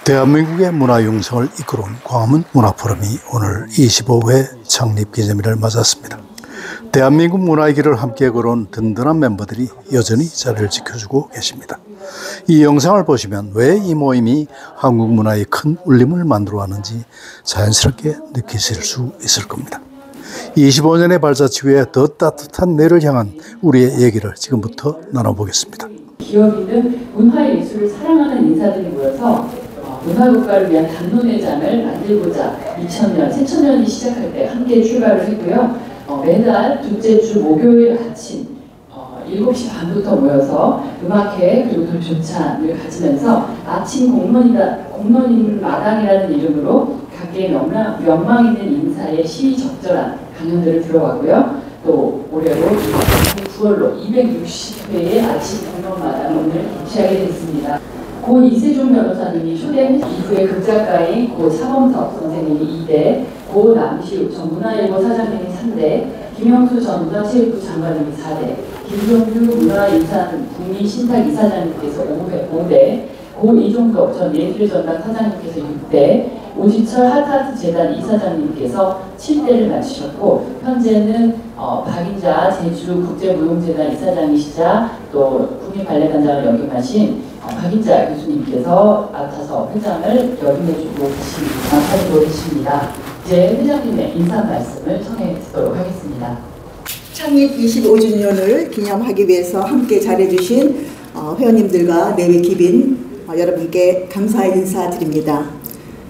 대한민국의 문화 융성을 이끌어온 광화문 문화포럼이 오늘 25회 창립 기념일을 맞았습니다. 대한민국 문화의 길을 함께 걸어온 든든한 멤버들이 여전히 자리를 지켜주고 계십니다. 이 영상을 보시면 왜 이 모임이 한국 문화에 큰 울림을 만들어왔는지 자연스럽게 느끼실 수 있을 겁니다. 25년의 발자취 위에 더 따뜻한 내일을 향한 우리의 얘기를 지금부터 나눠보겠습니다. 기업인은 문화예술을 사랑하는 인사들이 모여서 문화국가를 위한 담론회장을 만들고자 2000년, 새천년이 시작할 때 함께 출발을 했고요. 매달 둘째 주 목요일 아침 7시 반부터 모여서 음악회 그리고 돌조찬을 가지면서 아침 공론인 마당이라는 이름으로 각계의 명망 있는 인사의 시의적절한 강연들을 들어가고요. 또 올해로 9월로 260회의 아침 공론마당을 오늘 개최하게 됐습니다. 고 이세종 변호사님이 초대 이후에 극작가인 고 차범석 선생님이 2대, 고 남시욱 전 문화일보 사장님이 3대, 김영수 전 문화체육부 장관님이 4대, 김종규 문화유산 국민신탁이사장님께서 5대, 고 이종덕 전 예술전당 사장님께서 6대, 오시철 하트하트 재단 이사장님께서 7대를 마치셨고, 현재는 박인자 제주국제무용재단 이사장이시자 또 국민발레단장을 역임하신 박인자 교수님께서 맡아서 회장을 역임해주고 계십니다. 이제 회장님의 인사 말씀을 청해 듣도록 하겠습니다. 창립 25주년을 기념하기 위해서 함께 잘해주신 회원님들과 내외 기빈 여러분께 감사의 인사드립니다.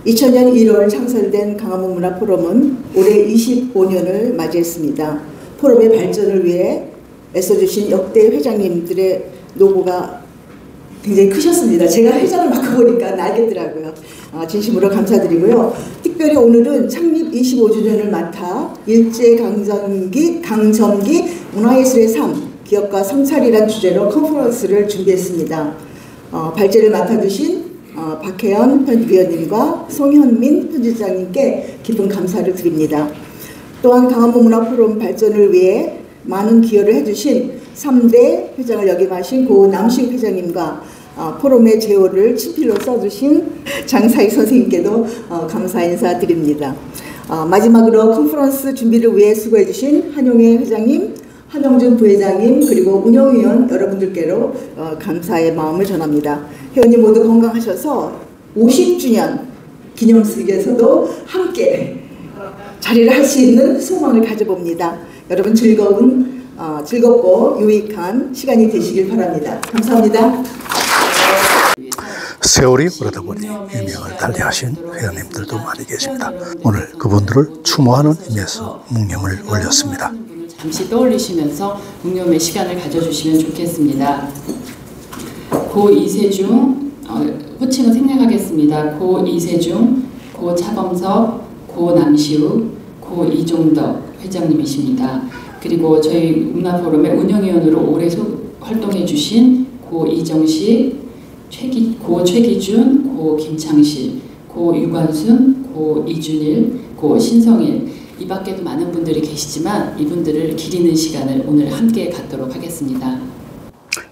2000년 1월 창설된 광화문 문화포럼은 올해 25년을 맞이했습니다. 포럼의 발전을 위해 애써주신 역대 회장님들의 노고가 굉장히 크셨습니다. 제가 회장을 맡아보니까 알겠더라고요. 진심으로 감사드리고요. 특별히 오늘은 창립 25주년을 맡아 일제강점기 문화예술의 삶, 기업과 성찰이란 주제로 컨퍼런스를 준비했습니다. 발제를 맡아주신 박혜연 편집위원님과 송현민 편집장님께 깊은 감사를 드립니다. 또한 광화문 문화포럼 발전을 위해 많은 기여를 해주신 3대 회장을 역임하신 고 남시욱 회장님과 포럼의 제호를 친필로 써주신 장사익 선생님께도 감사 인사드립니다. 마지막으로 컨퍼런스 준비를 위해 수고해주신 한용혜 회장님, 한영준 부회장님 그리고 운영위원 여러분들께로 감사의 마음을 전합니다. 회원님 모두 건강하셔서 50주년 기념식에서도 함께 자리를 할 수 있는 소망을 가져봅니다. 여러분 즐겁고 유익한 시간이 되시길 바랍니다. 감사합니다. 세월이 오르다 보니 유명을 달리하신 회원님들도 많이 계십니다. 오늘 그분들을 추모하는 의미에서 묵념을 올렸습니다. 잠시 떠올리시면서 묵념의 시간을 가져주시면 좋겠습니다. 고 이세중, 호칭을 생략하겠습니다. 고 이세중, 고 차범석, 고 남시욱, 고 이종덕 회장님이십니다. 그리고 저희 문화포럼의 운영위원으로 오래 활동해 주신 고 이정식, 고 최기준, 고 김창실, 고 유관순, 고 이준일, 고 신성일 이 밖에도 많은 분들이 계시지만 이분들을 기리는 시간을 오늘 함께 갖도록 하겠습니다.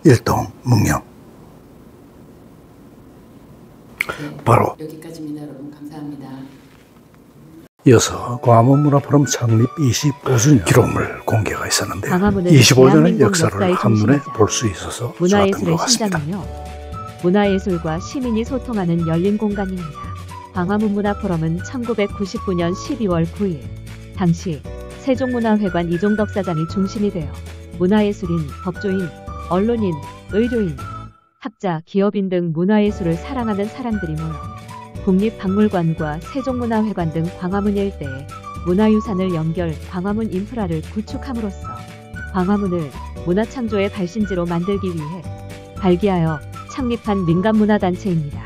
일동 묵념. 바로 여기까지입니다. 여러분 감사합니다. 이어서 광화문 문화포럼 창립 25주년 기록물 공개가 있었는데 25년의 역사를 한눈에 볼 수 있어서 좋았던 것 같습니다. 문화예술과 시민이 소통하는 열린 공간입니다. 광화문 문화포럼은 1999년 12월 9일 당시 세종문화회관 이종덕 사장이 중심이 되어 문화예술인, 법조인, 언론인, 의료인, 학자, 기업인 등 문화예술을 사랑하는 사람들이 모여 국립박물관과 세종문화회관 등 광화문 일대에 문화유산을 연결 광화문 인프라를 구축함으로써 광화문을 문화창조의 발신지로 만들기 위해 발기하여 창립한 민간문화단체입니다.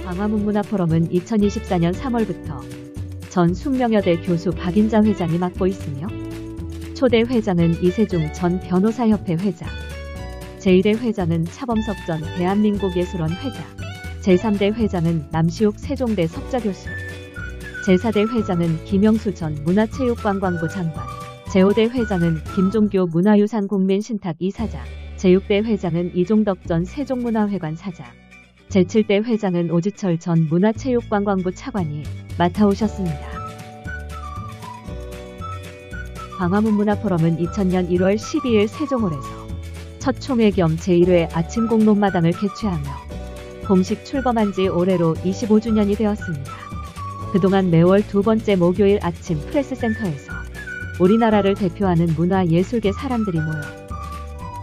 광화문 문화포럼은 2024년 3월부터 전 숙명여대 교수 박인자 회장이 맡고 있으며 초대 회장은 이세중 전 변호사협회 회장, 제1회 회장은 차범석 전 대한민국예술원 회장, 제3대 회장은 남시욱 세종대 석좌교수, 제4대 회장은 김영수 전 문화체육관광부 장관, 제5대 회장은 김종규 문화유산 국민신탁 이사장, 제6대 회장은 이종덕 전 세종문화회관 사장, 제7대 회장은 오지철 전 문화체육관광부 차관이 맡아오셨습니다. 광화문문화포럼은 2000년 1월 12일 세종홀에서 첫 총회 겸 제1회 아침 공론마당을 개최하며 공식 출범한 지 올해로 25주년이 되었습니다. 그동안 매월 두 번째 목요일 아침 프레스센터에서 우리나라를 대표하는 문화예술계 사람들이 모여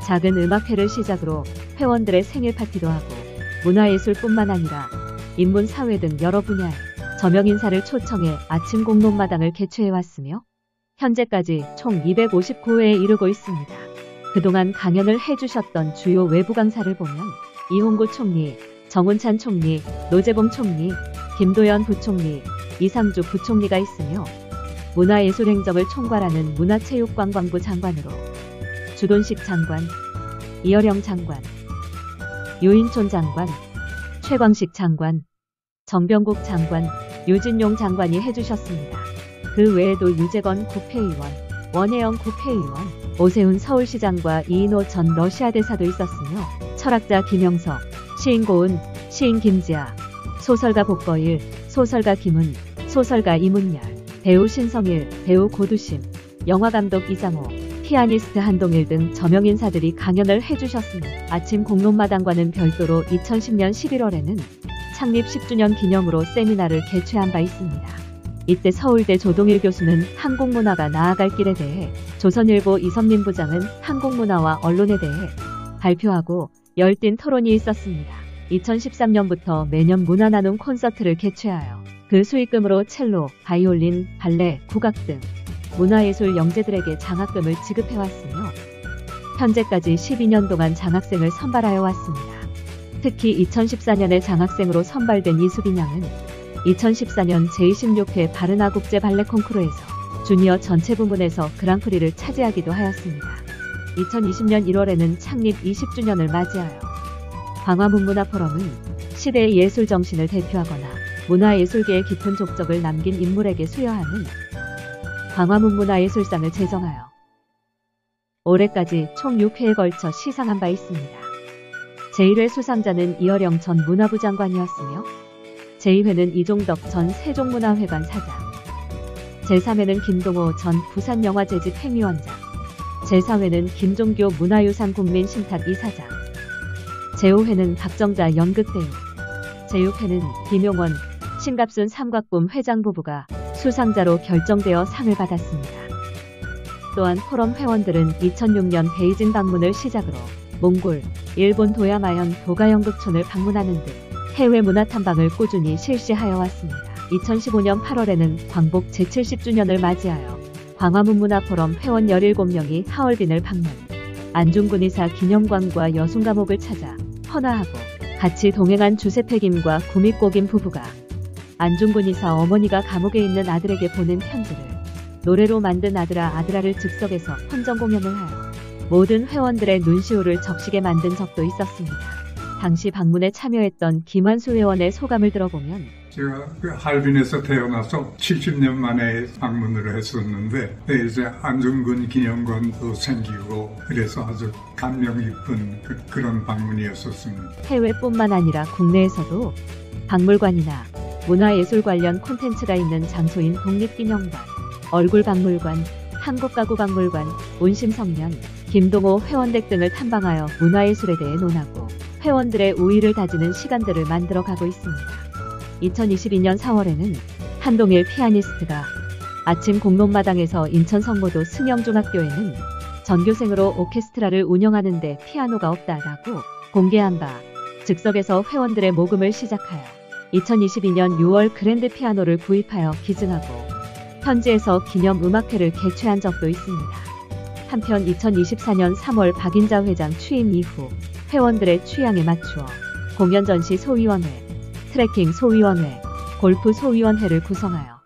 작은 음악회를 시작으로 회원들의 생일 파티도 하고 문화예술뿐만 아니라 인문, 사회 등 여러 분야의 저명 인사를 초청해 아침 공론마당을 개최해왔으며 현재까지 총 259회에 이르고 있습니다. 그동안 강연을 해주셨던 주요 외부 강사를 보면 이홍구 총리, 정운찬 총리, 노재봉 총리, 김도연 부총리, 이상주 부총리가 있으며 문화예술행정을 총괄하는 문화체육관광부 장관으로 주돈식 장관, 이어령 장관, 유인촌 장관, 최광식 장관, 정병국 장관, 유진용 장관이 해주셨습니다. 그 외에도 유재건 국회의원, 원혜영 국회의원, 오세훈 서울시장과 이인호 전 러시아 대사도 있었으며 철학자 김영석, 시인 고은, 시인 김지아, 소설가 복거일, 소설가 김은, 소설가 이문열, 배우 신성일, 배우 고두심, 영화감독 이장호, 피아니스트 한동일 등 저명 인사들이 강연을 해주셨습니다. 아침 공론마당과는 별도로 2010년 11월에는 창립 10주년 기념으로 세미나를 개최한 바 있습니다. 이때 서울대 조동일 교수는 한국문화가 나아갈 길에 대해, 조선일보 이선민 부장은 한국문화와 언론에 대해 발표하고 열띤 토론이 있었습니다. 2013년부터 매년 문화나눔 콘서트를 개최하여 그 수익금으로 첼로, 바이올린, 발레, 국악 등 문화예술 영재들에게 장학금을 지급해왔으며 현재까지 12년 동안 장학생을 선발하여 왔습니다. 특히 2014년에 장학생으로 선발된 이수빈 양은 2014년 제26회 바르나 국제 발레 콩쿠르에서 주니어 전체 부문에서 그랑프리를 차지하기도 하였습니다. 2020년 1월에는 창립 20주년을 맞이하여 광화문문화포럼은 시대의 예술 정신을 대표하거나 문화예술계의 깊은 족적을 남긴 인물에게 수여하는 광화문문화예술상을 제정하여 올해까지 총 6회에 걸쳐 시상한 바 있습니다. 제1회 수상자는 이어령 전 문화부 장관이었으며 제2회는 이종덕 전 세종문화회관 사장, 제3회는 김동호 전 부산영화제집 행위원장, 제4회는 김종교 문화유산 국민신탁 이사장, 제5회는 박정자 연극배우, 제6회는 김용원, 신갑순 삼각붐 회장 부부가 수상자로 결정되어 상을 받았습니다. 또한 포럼 회원들은 2006년 베이징 방문을 시작으로 몽골, 일본 도야마현 도가연극촌을 방문하는 등 해외 문화 탐방을 꾸준히 실시하여 왔습니다. 2015년 8월에는 광복 제70주년을 맞이하여 광화문문화포럼 회원 17명이 하얼빈을 방문, 안중근 의사 기념관과 여순감옥을 찾아 헌화하고 같이 동행한 주세페 김과 구미꼬 김 부부가 안중근 의사 어머니가 감옥에 있는 아들에게 보낸 편지를 노래로 만든 아들아를 즉석에서 헌정 공연을 하여 모든 회원들의 눈시울을 적시게 만든 적도 있었습니다. 당시 방문에 참여했던 김환수 회원의 소감을 들어보면, 제가 할빈에서 태어나서 70년 만에 방문을 했었는데 이제 안중근 기념관도 생기고 그래서 아주 감명 깊은 그런 방문이었었습니다. 해외뿐만 아니라 국내에서도 박물관이나 문화예술 관련 콘텐츠가 있는 장소인 독립기념관, 얼굴박물관, 한국가구박물관, 온심성면, 김동호 회원댁 등을 탐방하여 문화예술에 대해 논하고 회원들의 우위를 다지는 시간들을 만들어가고 있습니다. 2022년 4월에는 한동일 피아니스트가 아침 공론마당에서 인천 성모도 승영중학교에는 전교생으로 오케스트라를 운영하는데 피아노가 없다라고 공개한 바 즉석에서 회원들의 모금을 시작하여 2022년 6월 그랜드 피아노를 구입하여 기증하고 현지에서 기념 음악회를 개최한 적도 있습니다. 한편 2024년 3월 박인자 회장 취임 이후 회원들의 취향에 맞추어 공연 전시 소위원회, 트래킹 소위원회, 골프 소위원회를 구성하여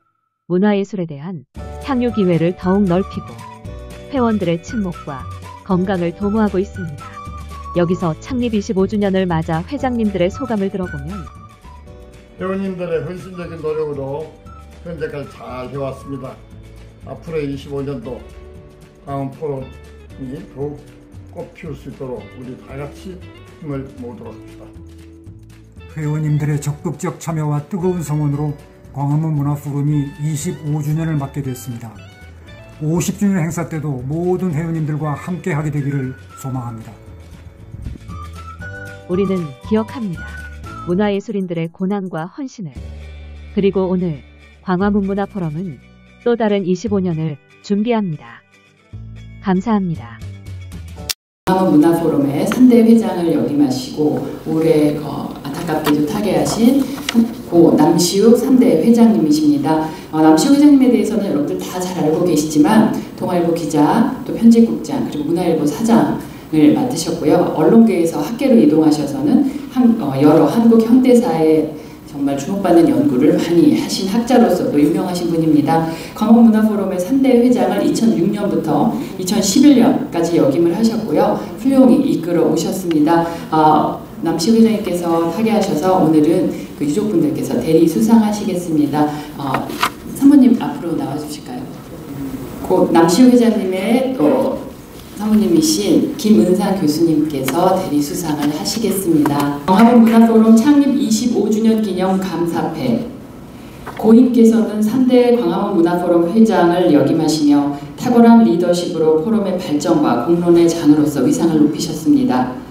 문화예술에 대한 향유 기회를 더욱 넓히고 회원들의 친목과 건강을 도모하고 있습니다. 여기서 창립 25주년을 맞아 회장님들의 소감을 들어보면, 회원님들의 헌신적인 노력으로 현재까지 잘 해왔습니다. 앞으로의 25년도 다음 포럼이 더욱 꽃 피울 수 있도록 우리 다 같이 힘을 모으도록 합시다. 회원님들의 적극적 참여와 뜨거운 성원으로 광화문 문화포럼이 25주년을 맞게 됐습니다. 50주년 행사 때도 모든 회원님들과 함께 하게 되기를 소망합니다. 우리는 기억합니다. 문화예술인들의 고난과 헌신을. 그리고 오늘 광화문 문화포럼은 또 다른 25년을 준비합니다. 감사합니다. 광화문 문화포럼의 3대 회장을 역임하시고 올해 안타깝게도 타계하신 고 남시욱 3대 회장님이십니다. 남시욱 회장님에 대해서는 여러분들 다 잘 알고 계시지만 동아일보 기자, 또 편집국장, 그리고 문화일보 사장을 맡으셨고요. 언론계에서 학계로 이동하셔서는 여러 한국 현대사에 정말 주목받는 연구를 많이 하신 학자로서도 유명하신 분입니다. 광화문 문화포럼의 3대 회장을 2006년부터 2011년까지 역임을 하셨고요. 훌륭히 이끌어 오셨습니다. 남시 회장님께서 타계하셔서 오늘은 그 유족분들께서 대리 수상하시겠습니다. 사모님 앞으로 나와주실까요? 곧 남시 회장님의 또 사모님이신 김은상 교수님께서 대리 수상을 하시겠습니다. 광화문 문화포럼 창립 25주년 기념 감사패. 고인께서는 3대 광화문 문화포럼 회장을 역임하시며 탁월한 리더십으로 포럼의 발전과 공론의 장으로서 위상을 높이셨습니다.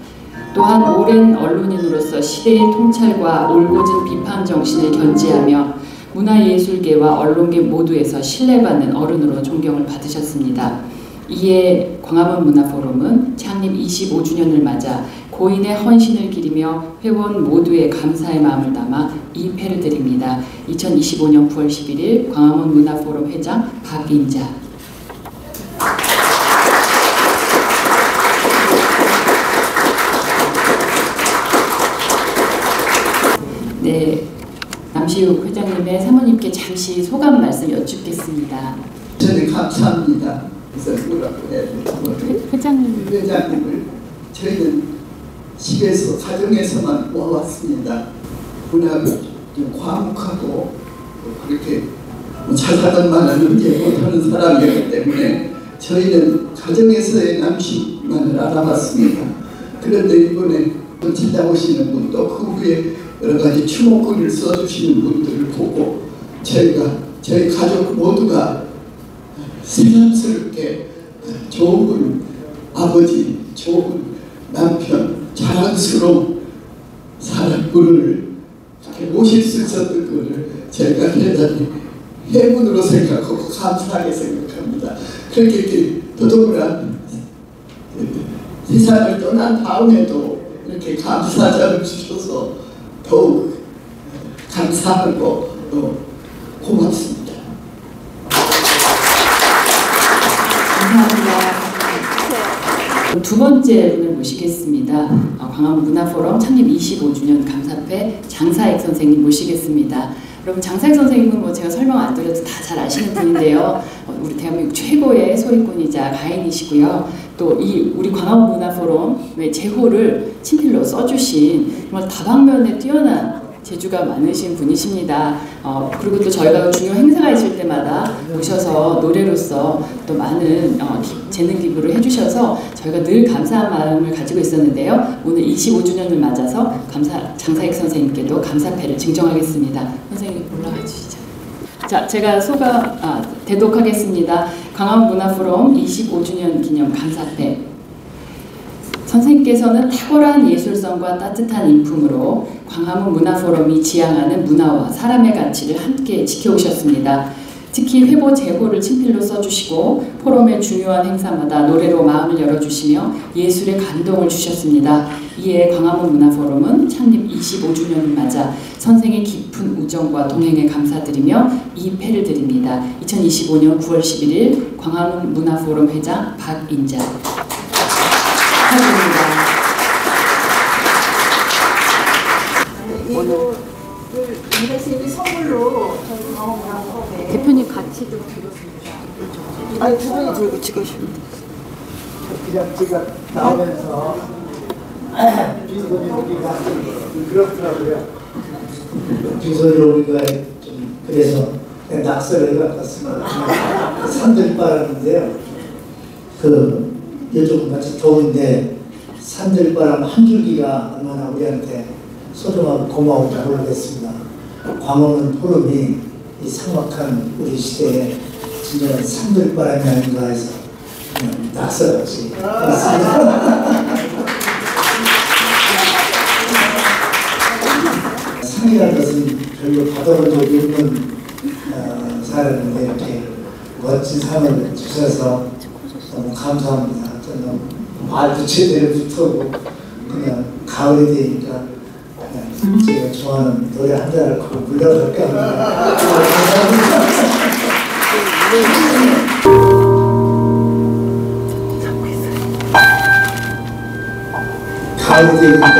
또한 오랜 언론인으로서 시대의 통찰과 올곧은 비판 정신을 견지하며 문화예술계와 언론계 모두에서 신뢰받는 어른으로 존경을 받으셨습니다. 이에 광화문 문화포럼은 창립 25주년을 맞아 고인의 헌신을 기리며 회원 모두의 감사의 마음을 담아 이 패를 드립니다. 2025년 9월 11일 광화문 문화포럼 회장 박인자. 네, 남시욱 회장님의 사모님께 잠시 소감 말씀 여쭙겠습니다. 저는 감사합니다. 그래서 뭐라고 해야 되나? 회장님을 저희는 집에서 가정에서만 모아왔습니다. 문화가 좀 과묵하고 그렇게 자사관만 하는지 못하는 사람이기 때문에 저희는 가정에서의 남식만을 알아봤습니다. 그런데 이번에 찾아오시는 분 또 그 후에 여러 가지 추모글을 써주시는 분들을 보고 저희 가족 모두가 새삼스럽게 좋은 아버지, 좋은 남편, 자랑스러운 사람분을 이렇게 모실 수 있었던 것을 제가 대단히 행운으로 생각하고 감사하게 생각합니다. 그렇게 이렇게 더더구나 세상을 떠난 다음에도 이렇게 감사자를 주셔서 더욱 감사하고 고맙습니다. 감사합니다. 두 번째 분을 모시겠습니다. 광화문 문화포럼 창립 25주년 감사패 장사익 선생님 모시겠습니다. 여러분 장사익 선생님은 제가 설명 안 드려도 다 잘 아시는 분인데요. 우리 대한민국 최고의 소리꾼이자 가인이시고요. 또 우리 광화문 문화포럼의 제호를 친필로 써주신 정말 다방면에 뛰어난 재주가 많으신 분이십니다. 그리고 또 저희가 중요 행사가 있을 때마다 오셔서 노래로서 또 많은 재능 기부를 해주셔서 저희가 늘 감사한 마음을 가지고 있었는데요. 오늘 25주년을 맞아서 장사익 선생님께도 감사패를 증정하겠습니다. 선생님 올라가 주시죠. 자, 제가 대독하겠습니다. 광화문 문화포럼 25주년 기념 감사패. 선생님께서는 탁월한 예술성과 따뜻한 인품으로 광화문 문화포럼이 지향하는 문화와 사람의 가치를 함께 지켜오셨습니다. 특히 회보 제호를 친필로 써주시고 포럼의 중요한 행사마다 노래로 마음을 열어주시며 예술에 감동을 주셨습니다. 이에 광화문 문화포럼은 창립 25주년을 맞아 선생의 깊은 우정과 동행에 감사드리며 이 패를 드립니다. 2025년 9월 11일 광화문 문화포럼 회장 박인자. 오늘 선생님이 선물로 저희 광화문화포럼에 대표님 같이 좀 들었습니다. 아니 두 분이 들고 찍으십니다. 그냥 제가 나오면서 빈손이기가 그렇더라고요. 빈손으로 우리가 좀 그래서 낙서를 갖았으면 산들바람인데요. 요즘 같이 더운데 산들바람 한 줄기가 얼마나 우리한테 소중하고 고마운지 모르겠습니다. 광화문 포럼이 이 삭막한 우리 시대에 진정한 산들바람이 아닌가 해서 그냥 낙서같이 있습니다. 상이라는 것은 별로 받아본 적이 없는 사람인데 이렇게 멋진 상을 주셔서 너무 감사합니다. 저는 말도 제대로 붙어고 그냥 가을이 되니까 그냥 제가 좋아하는 노래 한 잔을 꼭 불러볼까 합니다. 가을이 되니까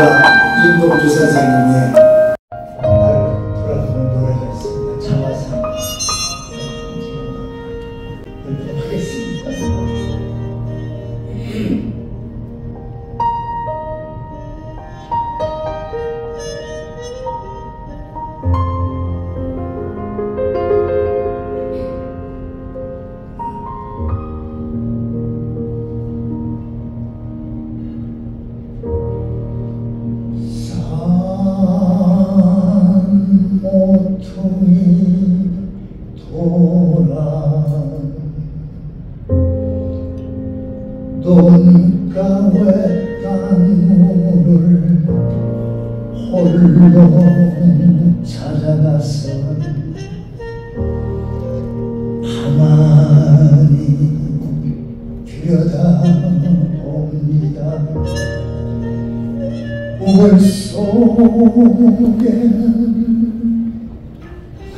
임동주 선생님의 돌아가는 노래가 있습니다. 자화상 하겠습니다. 논가외 땅물을 홀로 찾아가서 가만히 들여다봅니다. 물 속에는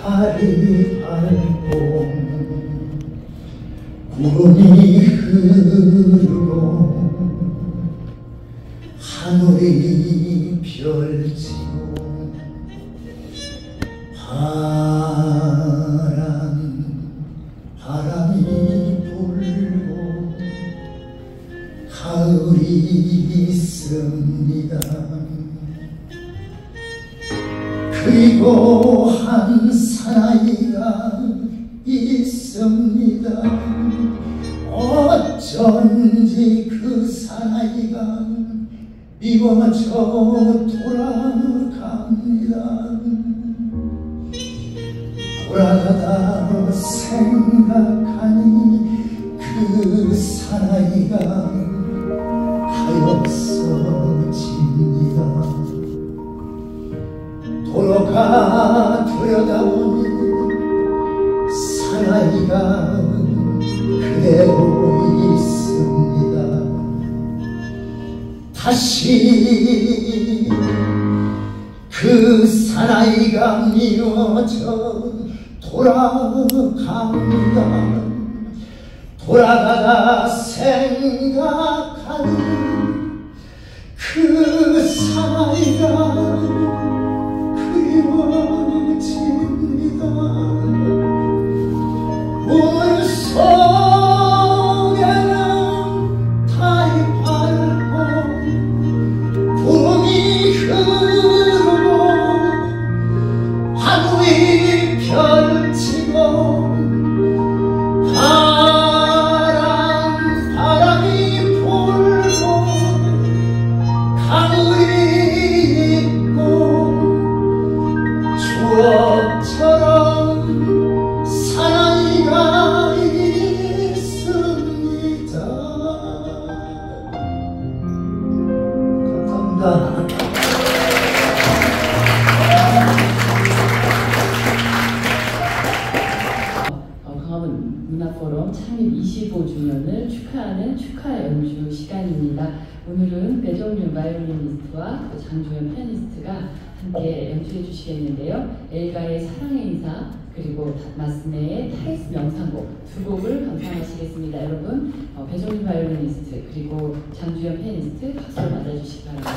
달이 밝고 구름이 흐르고 하늘이 별지고 바람이 불고 가을이 있습니다. 그리고 한 사나이가 있습니다. 어쩐지 그 사나이가 미워져 돌아갑니다. 돌아가다 생각하니 그 사나이가 하였어집니다. 도로가 들여다보니 사나이가 그대로 있습니다. 다시 그 사나이가 미워져 돌아갑니다. 돌아가다 생각하니 그 사나이가 그리워집니다. 물 속에는 달이 밝고 구름이 흐르고 하늘이 별치고 바람이 불고 가을이 있고 추억처럼 사나이가 있습니다. 감사합니다. 광화문 문화포럼 창립 25주년을 축하하는 축하 연주 시간입니다. 오늘은 배정윤 바이올리니스트와 장주현 피아니스트가 함께 연주해 주시겠는데요. 엘가의 사랑의 인사 그리고 마스네의 타이스 명상곡 두 곡을 감상하시겠습니다. 여러분 배정윤 바이올리니스트 그리고 장주현 피아니스트 박수로 맞아주시기 바랍니다.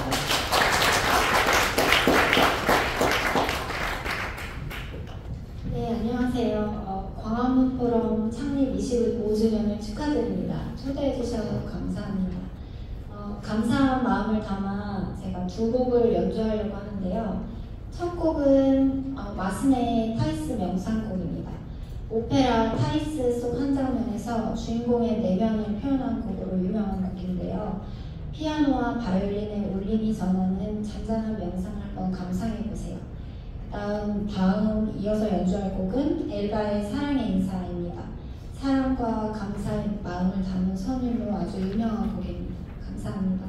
네, 안녕하세요. 광화문 포럼 창립 25주년을 축하드립니다. 초대해 주셔서 감사합니다. 감사한 마음을 담아 제가 두 곡을 연주하려고 하는데요. 첫 곡은 마스네의 타이스 명상곡입니다. 오페라 타이스 속 한 장면에서 주인공의 내면을 표현한 곡으로 유명한 곡인데요. 피아노와 바이올린의 울림이 전하는 잔잔한 명상을 한번 감상해보세요. 다음 이어서 연주할 곡은 엘바의 사랑의 인사입니다. 사랑과 감사의 마음을 담은 선율로 아주 유명한 곡입니다. 감사합니다.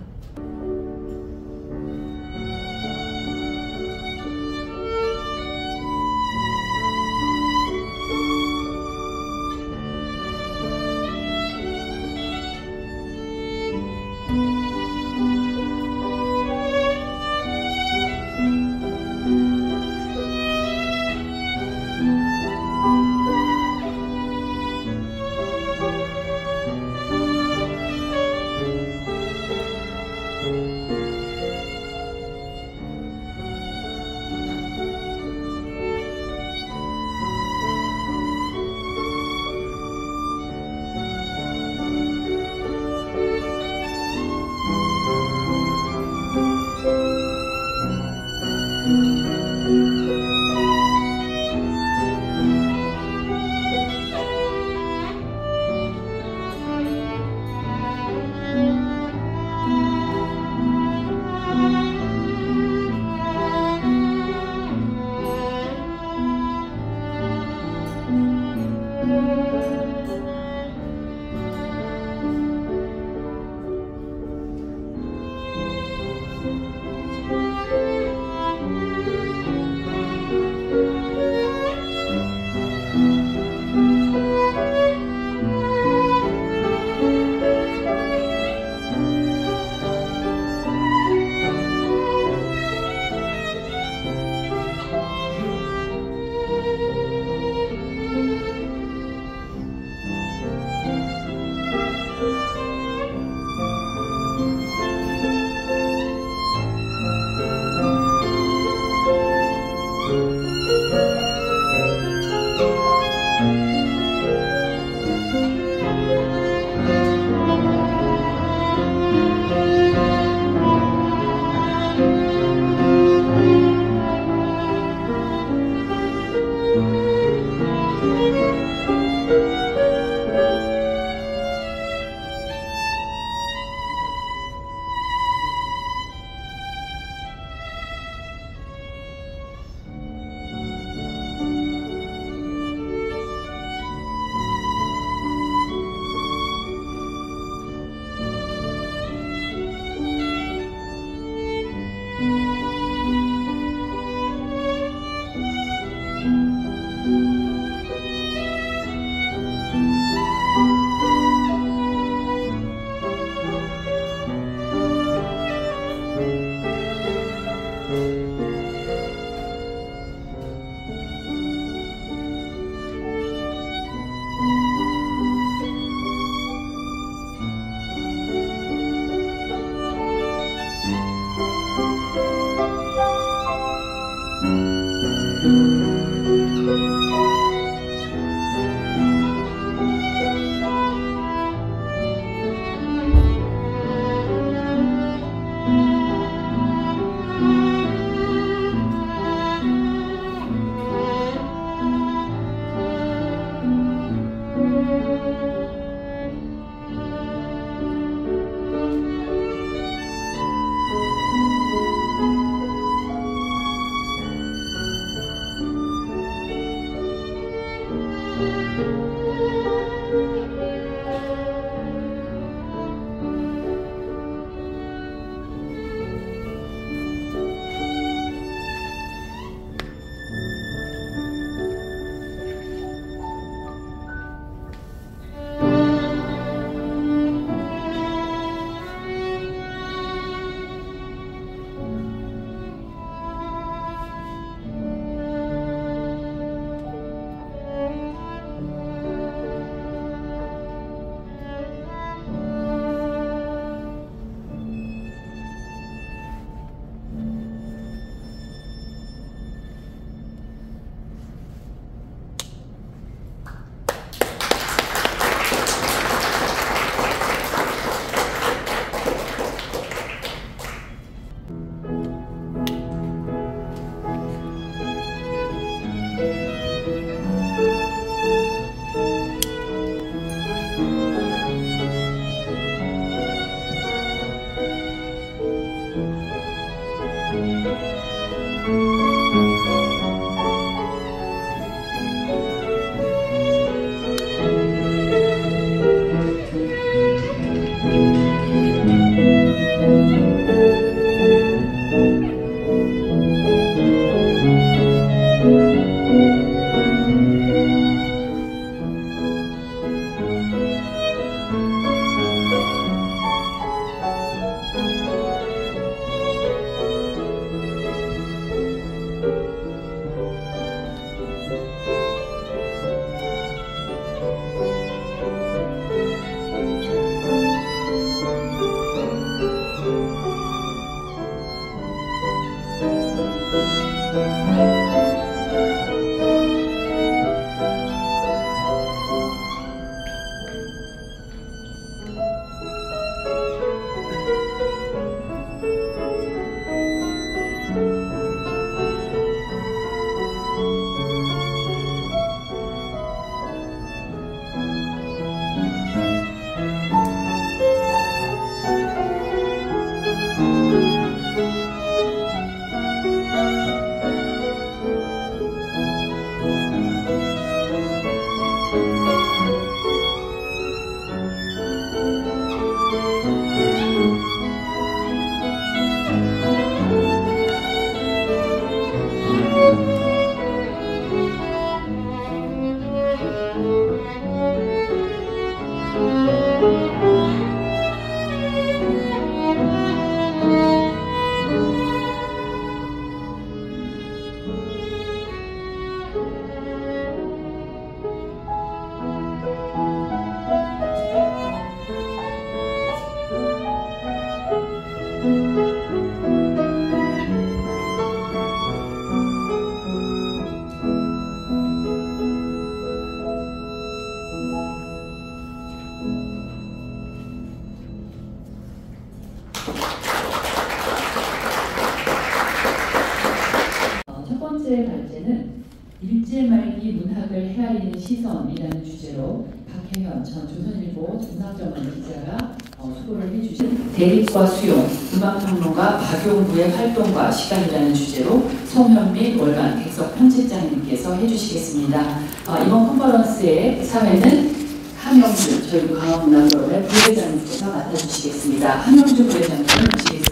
일제말기 문학을 헤아리는 시선이라는 주제로 박혜현 전 조선일보 전상정원 기자가 수고를 해주신 대립과 수용, 음악평론가 박용구의 활동과 시간이라는 주제로 송현미 월간 객석 편집장님께서 해주시겠습니다. 이번 컨퍼런스의 사회는 한명주 저희 광화문화프로그램 부회장님께서 맡아주시겠습니다. 한명주 부회장님 모시겠습니다.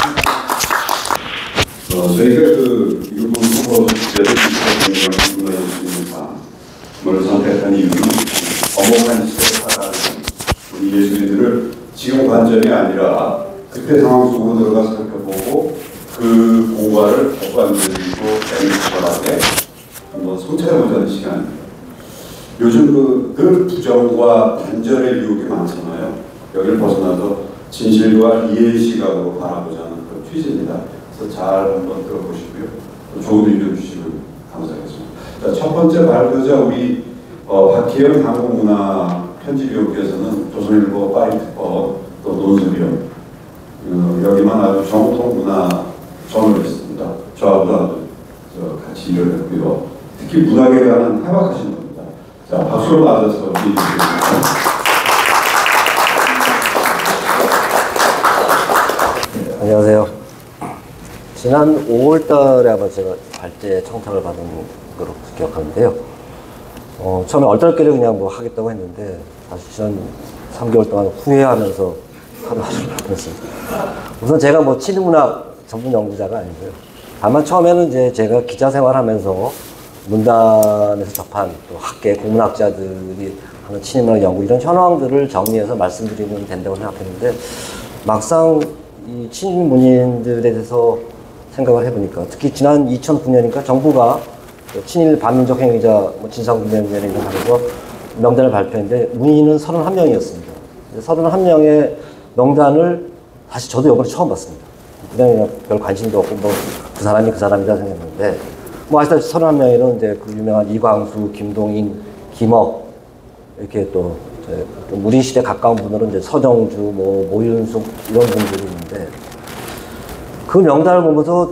저희가 일본 컨퍼런스에서 문화예술을 선택한 이유는 어목한 시대에 살아가는 우리 예술인들을 지금 관점이 아니라 그때 상황 속으로 들어가 살펴보고 그 고과를 객관적이고 맹렬하게 한번 성찰해보자는 시간입니다. 요즘 그 부정과 단절의 유혹이 많잖아요. 여기를 벗어나서 진실과 이해의 시각으로 바라보자는 그런 취지입니다. 그래서 잘 한번 들어보시고요. 좋은 의견 주시면 감사하겠습니다. 자, 첫 번째 발표자 우리 박혜영 한국문화 편집위원께서는 조선일보 파이트법 또 논술위원 여기만 아주 정통 문화 저널리스트입니다. 저하고도 아주 같이 일을 했고요. 특히 문학에 관한 해박하신 분입니다. 자, 박수로 맞아서 안녕하세요. 지난 5월달에 아마 제가 발제 청탁을 받은 걸로 기억하는데요. 처음에 얼떨결에 그냥 뭐 하겠다고 했는데 사실 지난 3개월 동안 후회하면서 하루하루 보냈습니다. 우선 제가 뭐 친일문학 전문 연구자가 아니고요. 다만 처음에는 이제 제가 기자 생활하면서 문단에서 접한 또 학계 공문학자들이 하는 친일문학 연구 이런 현황들을 정리해서 말씀드리면 된다고 생각했는데 막상 이 친일 문인들에 대해서 생각을 해보니까 특히 지난 2009년이니까 정부가 친일 반민족 행위자 진상규명위원회 이런 하면서 명단을 발표했는데 문인은 31명이었습니다. 31명의 명단을 사실 저도 이번에 처음 봤습니다. 그냥 별 관심도 없고 뭐 그 사람이 그 사람이다 생각했는데 뭐 아시다시피 31명에는 이제 그 유명한 이광수, 김동인, 김억 이렇게 또 우리 시대 가까운 분들은 이제 서정주, 뭐 모윤숙 이런 분들이 있는데 그 명단을 보면서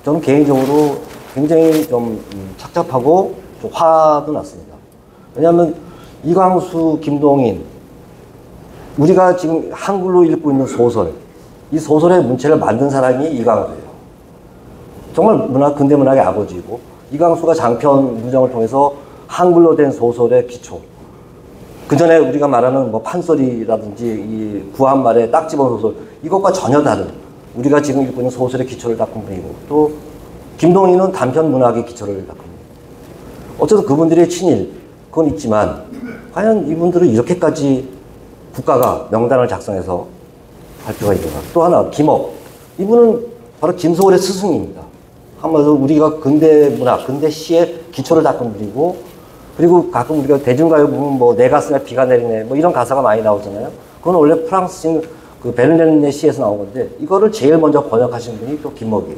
저는 개인적으로 굉장히 좀 착잡하고 좀 화도 났습니다. 왜냐하면 이광수, 김동인 우리가 지금 한글로 읽고 있는 소설 이 소설의 문체를 만든 사람이 이광수예요. 정말 근대 문학의 아버지이고 이광수가 장편 무정을 통해서 한글로 된 소설의 기초 그 전에 우리가 말하는 뭐 판소리라든지 이 구한말의 딱 집어 소설 이것과 전혀 다른 우리가 지금 읽고 있는 소설의 기초를 닦은 분이고 또 김동인은 단편 문학의 기초를 닦은 분이고 어쨌든 그분들의 친일 그건 있지만 과연 이분들은 이렇게까지 국가가 명단을 작성해서 발표가 있는가. 또 하나 김억 이분은 바로 김소월의 스승입니다. 한마디로 우리가 근대 문학, 근대 시의 기초를 닦은 분이고 그리고 가끔 우리가 대중가요 보면 뭐 내 가슴에 비가 내리네 뭐 이런 가사가 많이 나오잖아요. 그건 원래 프랑스인 그 베르네르의 시에서 나온 건데 이거를 제일 먼저 번역하신 분이 또 김억이에요.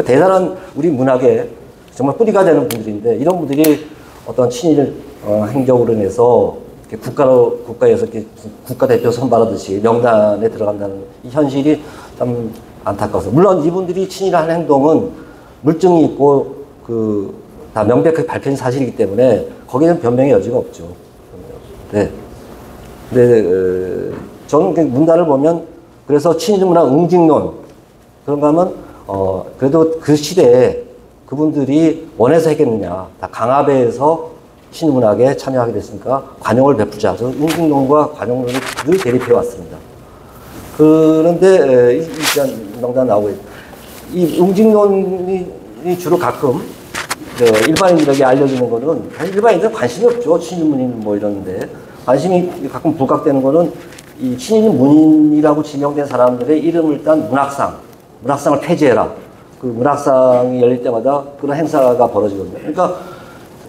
대단한 우리 문학의 정말 뿌리가 되는 분들인데 이런 분들이 어떤 친일 행적으로 인해서 국가에서 이렇게 국가대표 선발하듯이 명단에 들어간다는 이 현실이 참 안타까워서 물론 이분들이 친일한 행동은 물증이 있고 다 명백하게 밝혀진 사실이기 때문에 거기에는 변명의 여지가 없죠. 네. 근데 저는 문단을 보면 그래서 친일문화 응징론 그런가 하면 그래도 그 시대에 그분들이 원해서 했겠느냐 다 강압에서 친일문학에 참여하게 됐으니까 관용을 베푸자. 저는 응징론과 관용론을 늘 대립해 왔습니다. 그런데 이 명단 나오고 이 응징론이 주로 가끔 일반인들에게 알려지는 거는 일반인들 관심이 없죠. 친일문인 뭐 이러는데 관심이 가끔 부각되는 거는 이 친일문인이라고 지명된 사람들의 이름을 딴 문학상을 폐지해라. 그 문학상이 열릴 때마다 그런 행사가 벌어지거든요. 그러니까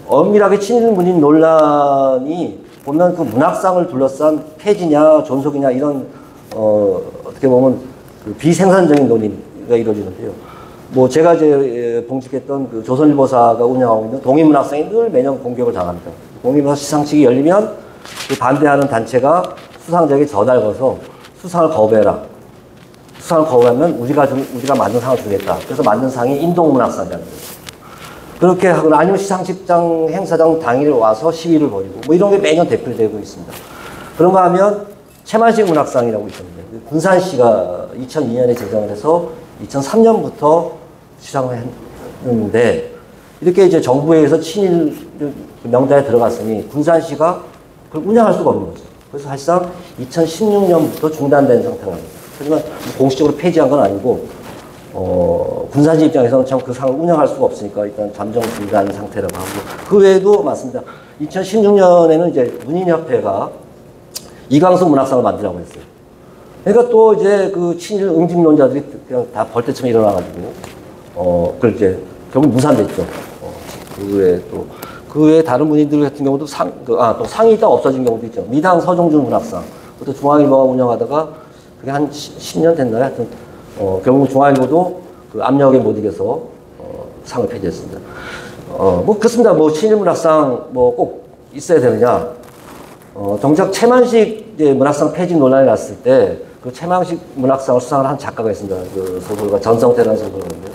엄밀하게 친일문인 논란이 보면 그 문학상을 둘러싼 폐지냐 존속이냐 이런 어떻게 보면 그 비생산적인 논의가 이루어지는데요. 뭐 제가 이제 봉직했던 그 조선일보사가 운영하고 있는 동인문학상이 늘 매년 공격을 당합니다. 동인문학 시상식이 열리면 그 반대하는 단체가 수상자에게 전화를 걸어서 수상을 거부해라. 수상을 거부하면 우리가 만든 상을 주겠다. 그래서 만든 상이 인동문학상이라는 거예요. 그렇게 하거나 아니면 시상식장 행사장 당일 와서 시위를 벌이고 뭐 이런 게 매년 대표되고 있습니다. 그런가 하면 최만식 문학상이라고 있었는데 군산시가 2002년에 제정을 해서 2003년부터 수상을 했는데 이렇게 이제 정부에서 친일 명단에 들어갔으니 군산시가 그걸 운영할 수가 없는 거죠. 그래서 사실상 2016년부터 중단된 상태가 됩니다. 하지만 공식적으로 폐지한 건 아니고 군산시 입장에서는 참 그 상을 운영할 수가 없으니까 일단 잠정 중단 상태라고 하고 그 외에도 맞습니다. 2016년에는 이제 문인협회가 이광수 문학상을 만들라고 했어요. 그러니까 또 이제 그 친일 응집론자들이 그냥 다 벌떼처럼 일어나가지고 그걸 이제 결국 무산됐죠. 그 외에 다른 문인들 같은 경우도 또 상이 있다 없어진 경우도 있죠. 미당 서종준 문학상. 그것도 중앙일보가 운영하다가 그게 한 10년 됐나요? 하여튼, 결국 중앙일보도 그 압력에 못 이겨서, 상을 폐지했습니다. 뭐, 그렇습니다. 뭐, 친일 문학상 뭐 꼭 있어야 되느냐. 정작 최만식 이제 문학상 폐지 논란이 났을 때, 그 최만식 문학상을 수상을 한 작가가 있습니다. 그 소설가 전성태라는 소설가인데요.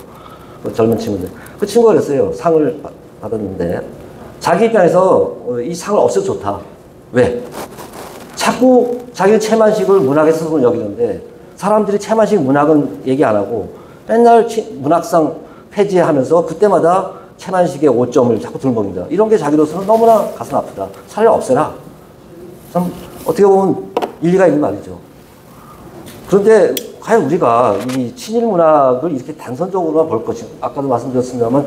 그 젊은 친구인데. 그 친구가 그랬어요. 상을 받았는데, 자기 입장에서 이 상을 없애도 좋다. 왜? 자꾸 자기는 최만식을 문학의 스승으로 여기는데 사람들이 최만식 문학은 얘기 안 하고 맨날 문학상 폐지하면서 그때마다 최만식의 오점을 자꾸 들먹인다. 이런 게 자기로서는 너무나 가슴 아프다. 차라리 없애라. 참 어떻게 보면 일리가 있는 말이죠. 그런데 과연 우리가 이 친일 문학을 이렇게 단선적으로만 볼 것이 아까도 말씀드렸습니다만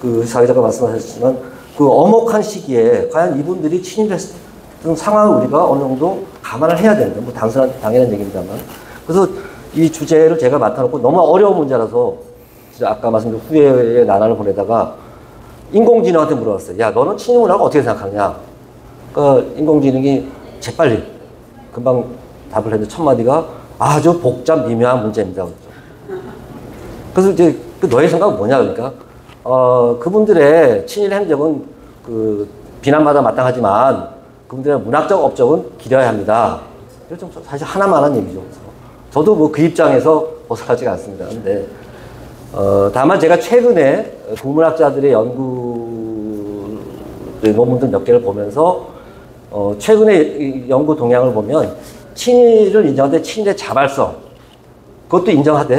그 사회자가 말씀하셨지만 그 엄혹한 시기에 과연 이분들이 친일했던 상황을 우리가 어느 정도 감안을 해야 된다. 뭐 당연한 얘기입니다만. 그래서 이 주제를 제가 맡아놓고 너무 어려운 문제라서 진짜 아까 말씀드린 후회의 나날을 보내다가 인공지능한테 물어봤어요. 야, 너는 친일 문학을 어떻게 생각하냐? 그러니까 인공지능이 재빨리 금방 답을 했는데 첫 마디가 아주 복잡 미묘한 문제입니다. 그래서 이제 너의 생각은 뭐냐 그러니까 그분들의 친일 행적은 그 비난마다 마땅하지만 그분들의 문학적 업적은 기려야 합니다. 좀 사실 하나만한 얘기죠. 저도 뭐 그 입장에서 벗어나지가 않습니다. 근데 다만 제가 최근에 국문학자들의 연구 논문들 몇 개를 보면서 최근에 연구 동향을 보면 친일을 인정하되 친일의 자발성 그것도 인정하되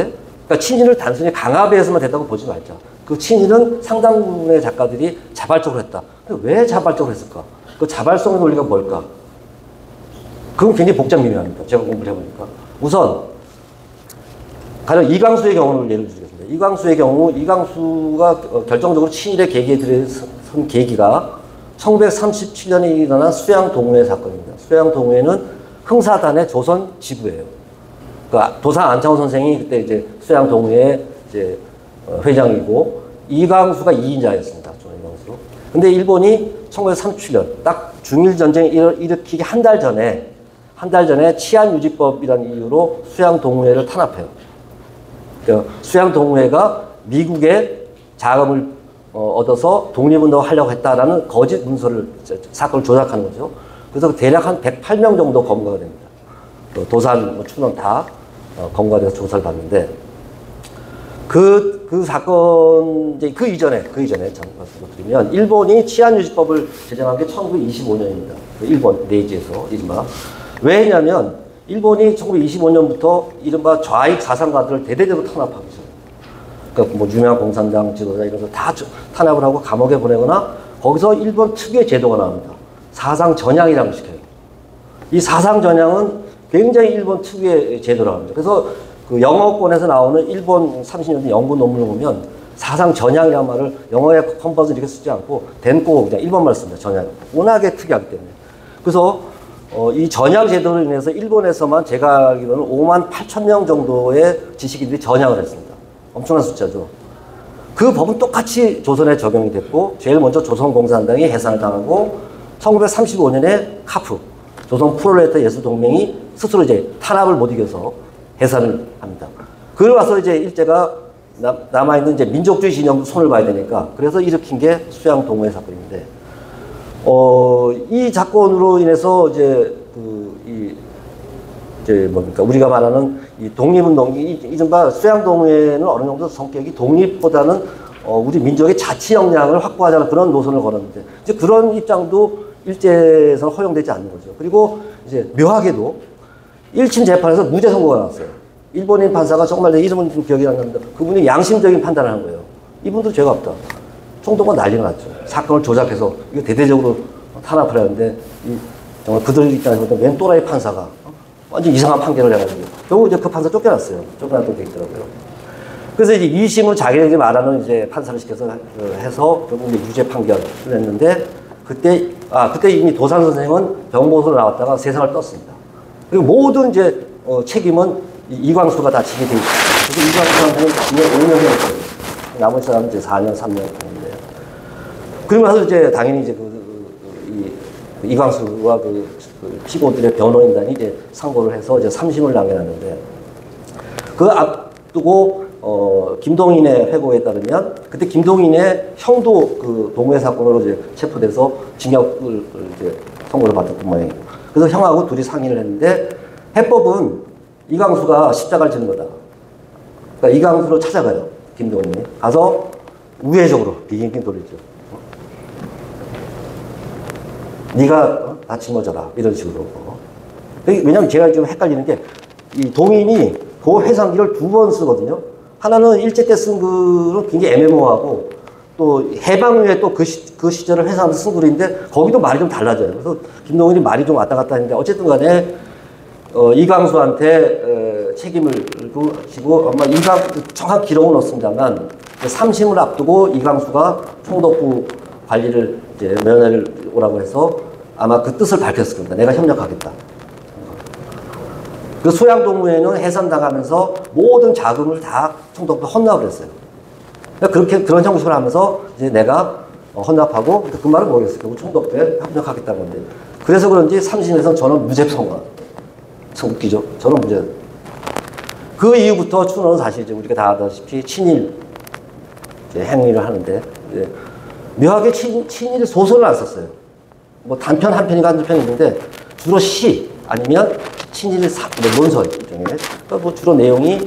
그러니까 친일을 단순히 강압에서만 됐다고 보지 말자. 그 친일은 상당 부분의 작가들이 자발적으로 했다. 왜 자발적으로 했을까? 그 자발성의 논리가 뭘까? 그건 굉장히 복잡 미묘합니다. 제가 공부를 해보니까. 우선 가령 이광수의 경우를 예를 들겠습니다. 이광수의 경우 이광수가 결정적으로 친일의 계기에 들어선 계기가 1937년에 일어난 수양동회 사건입니다. 수양동회는 흥사단의 조선 지부예요. 그러니까 도산 안창호 선생이 그때 이제 수양동회의 이제 회장이고 이광수가 2인자였습니다. 이광수로. 근데 일본이 1937년 딱 중일전쟁 일으키기 한 달 전에 치안유지법이라는 이유로 수양동회를 탄압해요. 그러니까 수양동회가 미국의 자금을 얻어서 독립운동을 하려고 했다라는 거짓 문서를 사건을 조작하는 거죠. 그래서 대략 한 108명 정도 검거가 됩니다. 도산, 춘원 다 검거가 돼서 조사를 받는데 그 사건 이제 그 이전에 말씀드리면 일본이 치안유지법을 제정한 게 1925년입니다. 일본 내지에서 이른바 왜냐하면 일본이 1925년부터 이른바 좌익 사상가들을 대대적으로 탄압하고 있어요. 그러니까 뭐 유명한 공산당 지도자 이런 거 다 탄압을 하고 감옥에 보내거나 거기서 일본 특유의 제도가 나옵니다. 사상 전향이라는 걸 시켜요. 이 사상 전향은 굉장히 일본 특유의 제도라고 합니다. 그래서 그 영어권에서 나오는 일본 30년 연구 논문을 보면 사상 전향이라는 말을 영어의 컨버스 이렇게 쓰지 않고 덴고 그냥 일본말 씁니다. 전향. 워낙에 특이하기 때문에. 그래서 이 전향 제도로 인해서 일본에서만 제가 알기로는 5만 8천 명 정도의 지식인들이 전향을 했습니다. 엄청난 숫자죠. 그 법은 똑같이 조선에 적용이 됐고 제일 먼저 조선공산당이 해산을 당하고 1935년에 카프 조선 프롤레타 예술동맹이 스스로 이제 탄압을 못 이겨서 해산을 합니다. 그러고 와서 이제 일제가 남아있는 이제 민족주의 진영도 손을 봐야 되니까 그래서 일으킨 게 수양동회 사건인데 이 사건으로 인해서 이제 이제 뭡니까 우리가 말하는 이 독립운동 이른바 수양동회는 어느 정도 성격이 독립보다는 우리 민족의 자치 역량을 확보하자는 그런 노선을 걸었는데 이제 그런 입장도 일제에서 허용되지 않는 거죠. 그리고 이제 묘하게도 1심 재판에서 무죄 선고가 나왔어요. 일본인 판사가 정말 내 이름은 좀 기억이 안 납니다. 그분이 양심적인 판단을 한 거예요. 이분도 죄가 없다. 총독은 난리가 났죠. 사건을 조작해서 이거 대대적으로 탄압을 하는데 정말 그들 입장에서 웬 또라이 판사가 완전 이상한 판결을 해가지고 결국 이제 그 판사 쫓겨났어요. 쫓겨났던 게 있더라고요. 그래서 이제 2심을 자기네들이 말하는 이제 판사를 시켜서 해서 결국 이제 유죄 판결을 했는데 그때 이미 도산 선생은 병보소로 나왔다가 세상을 떴습니다. 그리고 모든 이제 책임은 이광수가 다 지게 돼 있어요. 그래서 이광수한테는 징역 5년 했거든요. 나머지 사람은 이제 4년, 3년 했는데. 그러면서 이제 당연히 이제 이광수와 그 피고들의 변호인단이 이제 상고를 해서 이제 3심을 남겨놨는데 그 앞두고 김동인의 회고에 따르면 그때 김동인의 형도 그 동해 사건으로 이제 체포돼서 징역을 이제 선고를 받았던 모양이에요. 그래서 형하고 둘이 상의를 했는데 해법은 이광수가 십자가를 지는 거다. 그러니까 이광수로 찾아가요. 김동인이 가서 우회적으로 비긴긴 돌리죠. 네가 다 짊어져라 이런 식으로. 왜냐면 제가 좀 헷갈리는 게 이 동인이 그 회상기를 2번 쓰거든요. 하나는 일제 때 쓴 글은 굉장히 애매모호하고 또 해방 후에 또 그 시절을 회상하면서 쓴 글인데 거기도 말이 좀 달라져요. 그래서 김동인이 말이 좀 왔다 갔다 했는데 어쨌든 간에 이광수한테 책임을 지고 아마 정확한 기록은 없습니다만 3심을 앞두고 이광수가 총독부 관리를 이제 면회를 오라고 해서 아마 그 뜻을 밝혔을 겁니다. 내가 협력하겠다. 그 수양동무에는 해산당하면서 모든 자금을 다 총독부 헌납을 했어요. 그렇게 그런 형식을 하면서 이제 내가 헌납하고 그 말은 모르겠어요. 총독부에 협력하겠다는 건데 그래서 그런지 3심에서는 저는 무죄 선고. 참 웃기죠. 저는 무죄. 그 이후부터 춘원은 사실 이제 우리가 다 아다시피 친일 행위를 하는데 묘하게 친일 소설을 안 썼어요. 뭐 단편 한 편인가 한두 편 있는데 주로 시 아니면 친일 논설 중에 그러니까 뭐 주로 내용이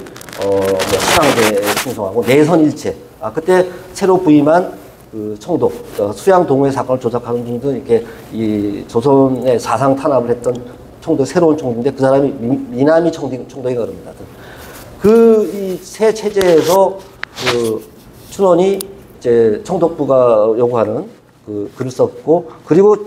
신앙대에 충성하고 내선일체. 그때 새로 부임한 그 총독 수양 동해 사건을 조작하는 중도 이렇게 이 조선의 사상 탄압을 했던 총독 새로운 총독인데 그 사람이 미나미 총독이가 그럽니다. 그 이 새 체제에서 그 춘원이 이제 총독부가 요구하는 그 글을 썼고 그리고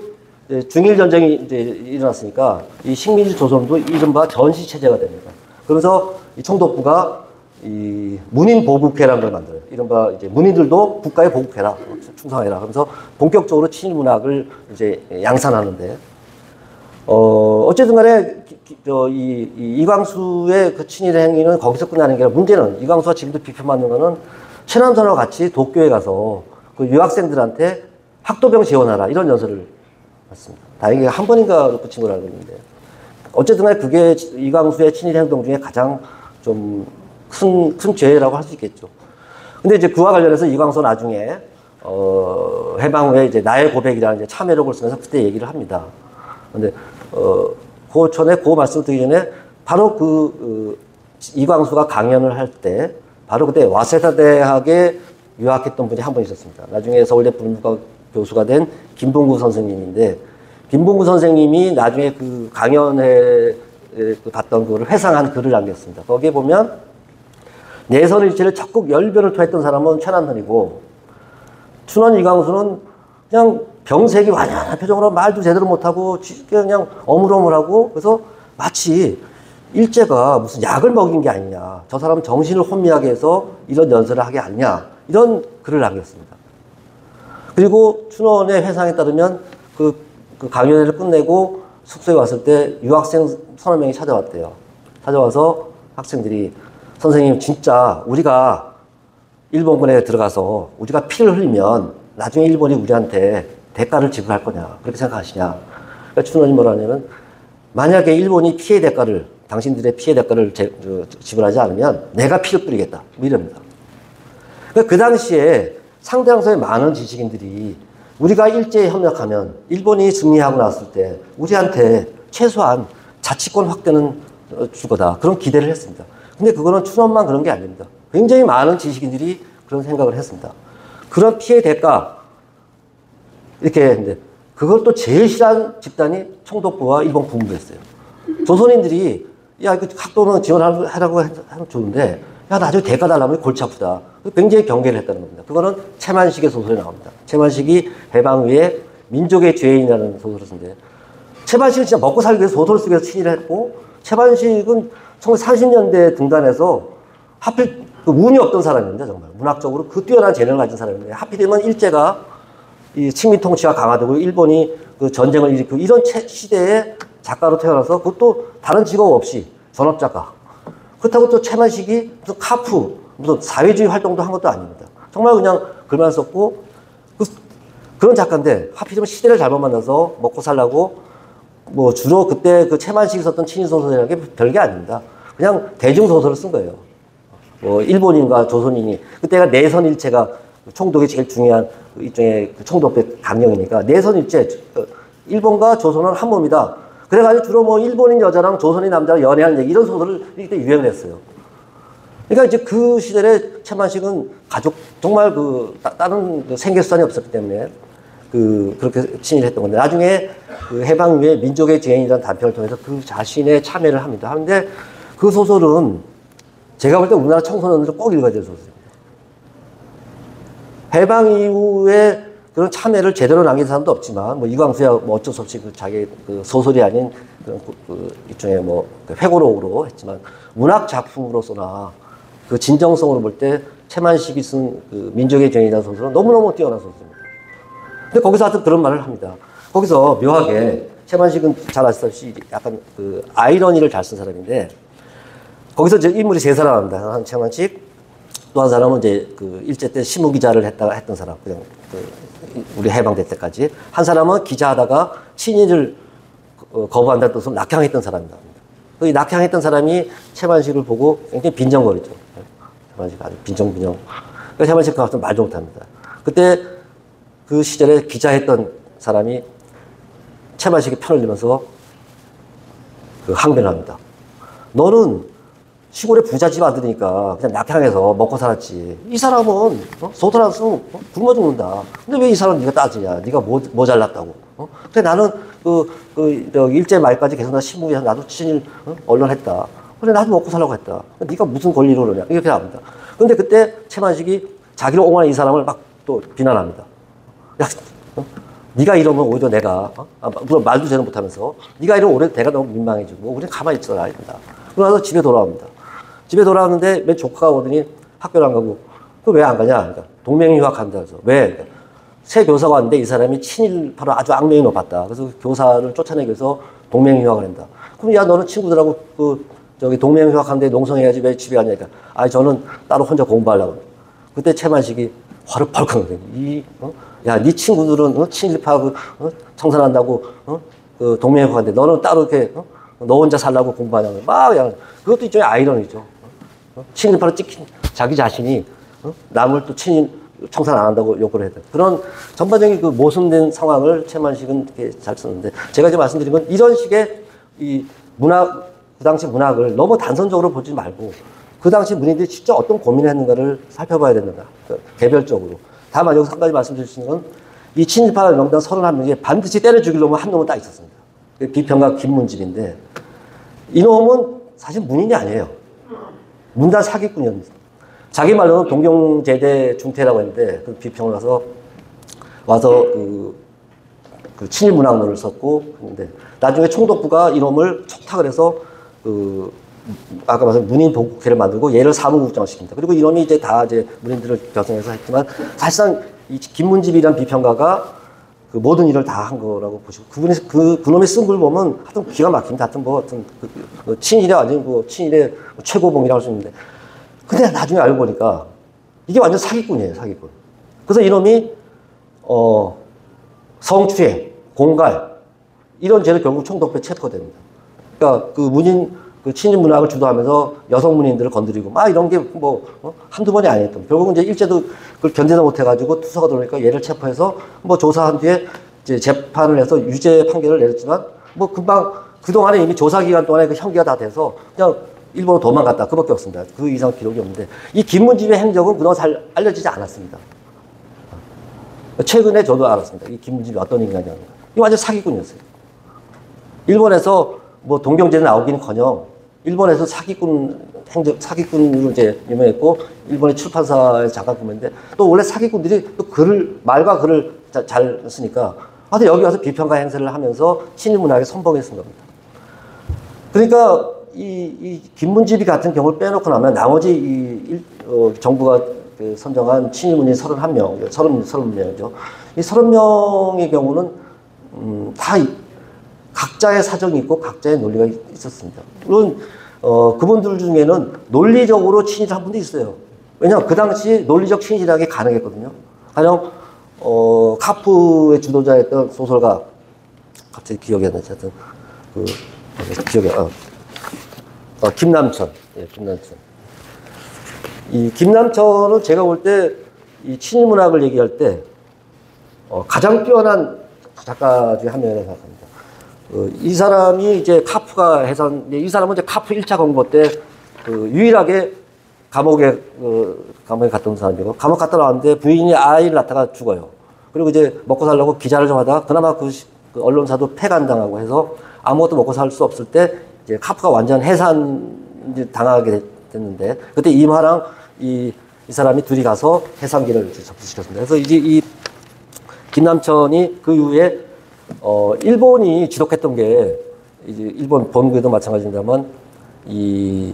중일 전쟁이 이제 일어났으니까 이 식민지 조선도 이른바 전시 체제가 됩니다. 그래서 이 총독부가 이 문인 보국회라는 걸 만들어요. 이른바 이제 문인들도 국가에 보국해라, 충성해라. 그래서 본격적으로 친일 문학을 이제 양산하는데 어쨌든 간에 이광수의 그 친일 행위는 거기서 끝나는 게 아니라 문제는 이광수가 지금도 비판받는 거는 최남선과 같이 도쿄에 가서 그 유학생들한테 학도병 지원하라 이런 연설을 했습니다. 다행히 한 번인가 붙인 걸 알고 있는데 어쨌든 간에 그게 이광수의 친일 행동 중에 가장 좀 큰 죄라고 할 수 있겠죠. 근데 이제 그와 관련해서 이광수 나중에 해방 후에 이제 나의 고백이라는 이제 참회록을 쓰면서 그때 얘기를 합니다. 근데 그 전에 그 말씀 드리기 전에 바로 이광수가 강연을 할 때 바로 그때 와세다 대학에 유학했던 분이 한 분 있었습니다. 나중에 서울대 불문과 교수가 된 김봉구 선생님인데 김봉구 선생님이 나중에 그 강연에 봤던 그거를 회상한 글을 남겼습니다. 거기에 보면 내선일체를 적극 열변을 토했던 사람은 최남선이고 춘원 이광수는 그냥 병색이 완연한 표정으로 말도 제대로 못하고 그냥 어물어물하고 그래서 마치 일제가 무슨 약을 먹인 게 아니냐. 저 사람은 정신을 혼미하게 해서 이런 연설을 하게 아니냐. 이런 글을 남겼습니다. 그리고 춘원의 회상에 따르면 그 강연회를 끝내고 숙소에 왔을 때 유학생 서너 명이 찾아왔대요. 찾아와서 학생들이 선생님 진짜 우리가 일본군에 들어가서 우리가 피를 흘리면 나중에 일본이 우리한테 대가를 지불할 거냐 그렇게 생각하시냐. 그러니까 춘원이 뭐라 하냐면 만약에 일본이 피해 대가를 당신들의 피해 대가를 지불하지 않으면 내가 피를 뿌리겠다 뭐 이럽니다. 그러니까 그 당시에 상당수의 많은 지식인들이 우리가 일제에 협력하면 일본이 승리하고 나왔을 때 우리한테 최소한 자치권 확대는 줄 거다 그런 기대를 했습니다. 근데 그거는 춘원만 그런 게 아닙니다. 굉장히 많은 지식인들이 그런 생각을 했습니다. 그런 피해 대가 이렇게 했는데 그걸 또 제일 싫어하는 집단이 총독부와 일본 국무부였어요. 조선인들이 야 이거 각도는 지원하라고 하면 좋은데 야 나중에 대가 달라면 골치 아프다. 굉장히 경계를 했다는 겁니다. 그거는 채만식의 소설에 나옵니다. 채만식이 해방 후에 민족의 죄인이라는 소설을 쓴데 채만식은 진짜 먹고 살기 위해서 소설 속에서 친일을 했고 채만식은 1930년대에 등단해서 하필 그 운이 없던 사람인데 정말 문학적으로 그 뛰어난 재능을 가진 사람인데 하필이면 일제가 이 식민 통치가 강화되고 일본이 그 전쟁을 일으키고 이런 시대에 작가로 태어나서 그것도 다른 직업 없이 전업작가. 그렇다고 또 채만식이 무슨 카프, 무슨 사회주의 활동도 한 것도 아닙니다. 정말 그냥 글만 썼고 그런 작가인데 하필이면 시대를 잘못 만나서 먹고 살라고 뭐 주로 그때 그 채만식이 썼던 친일소설이라는 게 별게 아닙니다. 그냥 대중소설을 쓴 거예요. 뭐 일본인과 조선인이 그때가 내선일체가 총독이 제일 중요한 일종의 총독의 강령이니까 내선일체 일본과 조선은 한 몸이다. 그래가지고 주로 뭐 일본인 여자랑 조선인 남자랑 연애하는 얘기 이런 소설을 이때 유행을 했어요. 그러니까 이제 그 시절에 채만식은 가족 정말 그 다른 생계수단이 없었기 때문에 그렇게 친일했던 건데 나중에 그 해방 후에 민족의 죄인이라는 단편을 통해서 그 자신의 참여를 합니다. 하는데 그 소설은 제가 볼 때 우리나라 청소년들은 꼭 읽어야 될 소설입니다. 해방 이후에 그런 참여를 제대로 남긴 사람도 없지만, 뭐, 이광수야 뭐 어쩔 수 없이 그 자기 그 소설이 아닌 그 일종의 뭐 회고록으로 했지만, 문학 작품으로서나 그 진정성으로 볼 때 채만식이 쓴 그 민족의 죄인이라는 소설은 너무너무 뛰어난 소설입니다. 근데 거기서 하여튼 그런 말을 합니다. 거기서 묘하게 채만식은 잘 아시다시피 약간 그 아이러니를 잘 쓴 사람인데, 거기서 이제 인물이 세 사람 합니다. 한 채만식, 또 한 사람은 이제 그 일제 때 시무 기자를 했던 사람, 그냥 우리 해방될 때까지. 한 사람은 기자하다가 친일을 거부한다는 뜻으로 낙향했던 사람입니다. 이 낙향했던 사람이 채만식을 보고 굉장히 빈정거리죠. 채만식 아주 빈정빈정. 그래서 채만식 그 같은 말도 못합니다. 그때 그 시절에 기자했던 사람이 채만식의 편을 들면서 그 항변을 합니다. 너는 시골에 부잣집 아들이니까 그냥 낙향해서 먹고 살았지. 이 사람은 소설 안 쓰면 굶어 죽는다. 근데 왜 이 사람 네가 따지냐? 네가 뭐 잘났다고? 근데 나는 일제 말까지 계속 나 신문에 나도 친일 언론했다. 그래 나도 먹고 살라고 했다. 네가 무슨 권리로 그러냐? 이렇게 합니다. 근데 그때 채만식이 자기를 옹호하는 이 사람을 막 또 비난합니다. 야, 네가 이러면 오히려 내가 물론 말도 제대로 못하면서 네가 이러면 오히려 내가 너무 민망해지고 우리는 가만히 있어야 된다. 그러면서 집에 돌아옵니다. 집에 돌아왔는데 맨 조카가 오더니 학교를 안 가고 그 왜 안 가냐? 그러니까 동맹유학 한다 그래서 왜? 그러니까 새 교사가 왔는데 이 사람이 친일파로 아주 악명이 높았다. 그래서 교사를 쫓아내기 위해서 동맹유학을 한다. 그럼 야 너는 친구들하고 저기 동맹유학하는데 농성해야지 왜 집에 가냐? 그러니까 아니 저는 따로 혼자 공부하려고. 그때 채만식이 화를 펄컥 내더니 야 네 친구들은 친일파 청산한다고 그 동맹유학하는데 너는 따로 이렇게 너 혼자 살라고 공부하냐고 막 그냥 그것도 일종의 아이러니죠. 친일파로 찍힌 자기 자신이 남을 또 친일 청산 안 한다고 욕을 했다. 그런 전반적인 그 모순된 상황을 채만식은 이렇게 잘 썼는데 제가 이제 말씀드린 건 이런 식의 이 문학 그 당시 문학을 너무 단선적으로 보지 말고 그 당시 문인들이 진짜 어떤 고민을 했는가를 살펴봐야 된다. 개별적으로. 다만 여기서 한 가지 말씀드릴 수 있는 건 이 친일파 명단 31명에 반드시 때려 죽일 놈은 한 놈은 딱 있었습니다. 비평가 김문집인데 이놈은 사실 문인이 아니에요. 문단 사기꾼이었습니다. 자기 말로는 동경제대 중퇴라고 했는데 그 비평을 와서 그 친일 문학론을 썼고 했는데 나중에 총독부가 이놈을 촉탁을 해서 아까 말씀 문인 보국회를 만들고 얘를 사무국장을 시킵니다. 그리고 이놈이 이제 다 이제 문인들을 결성해서 했지만 사실상 이 김문집이라는 비평가가 그 모든 일을 다 한 거라고 보시고 그놈이 쓴 글 보면 하여튼 기가 막힙니다. 하여튼 뭐 하여튼 친일의 완전 친일의 최고봉이라고 할 수 있는데 근데 나중에 알고 보니까 이게 완전 사기꾼이에요. 사기꾼. 그래서 이놈이 성추행, 공갈 이런 죄를 결국 총독부에 체포됩니다. 그러니까 그 문인 그 친일 문학을 주도하면서 여성 문인들을 건드리고 막 이런 게 뭐 한두 번이 아니었던. 결국은 이제 일제도 그걸 견디다 못해가지고 투서가 들어오니까 얘를 체포해서 뭐 조사한 뒤에 이제 재판을 해서 유죄 판결을 내렸지만 뭐 금방 그동안에 이미 조사 기간 동안에 그 형기가 다 돼서 그냥 일본으로 도망갔다. 그밖에 없습니다. 그 이상 기록이 없는데 이 김문집의 행적은 그동안 잘 알려지지 않았습니다. 최근에 저도 알았습니다. 이 김문집이 어떤 인간이냐는 거. 이 완전 사기꾼이었어요. 일본에서 뭐 동경제는 나오기는커녕 일본에서 사기꾼으로 이제 유명했고 일본의 출판사에서 잠깐 보는데 또 원래 사기꾼들이 또 말과 글을 잘 쓰니까 하여튼 여기 와서 비평가 행세를 하면서 친일문학에 선봉했은 겁니다. 그러니까 이 김문집이 같은 경우를 빼놓고 나면 나머지 정부가 선정한 친일문인 31명, 30명이죠. 이 30명의 경우는 다 각자의 사정이 있고 각자의 논리가 있었습니다. 물론 그분들 중에는 논리적으로 친일한 분도 있어요. 왜냐하면 그 당시 논리적 친일하기 가능했거든요. 가령 카프의 주도자였던 소설가, 갑자기 기억이 안 나지. 하여튼 김남천. 예, 김남천. 이 김남천은 제가 볼 때 이 친일문학을 얘기할 때 가장 뛰어난 작가 중에 한 명이라고 생각합니다. 이 사람이 이제 카프가 이 사람은 이제 카프 1차 공보 때 유일하게 감옥에 갔던 사람이고, 감옥 갔다 나왔는데 부인이 아이를 낳다가 죽어요. 그리고 이제 먹고 살려고 기자를 좀 하다가 그나마 그 언론사도 폐간당하고 해서 아무것도 먹고 살 수 없을 때 이제 카프가 완전 해산 당하게 됐는데, 그때 임하랑 이 사람이 둘이 가서 해산기를 접수시켰습니다. 그래서 이제 이 김남천이 그 이후에 일본이 지독했던 게, 이제 일본 본국에도 마찬가지입니다만, 이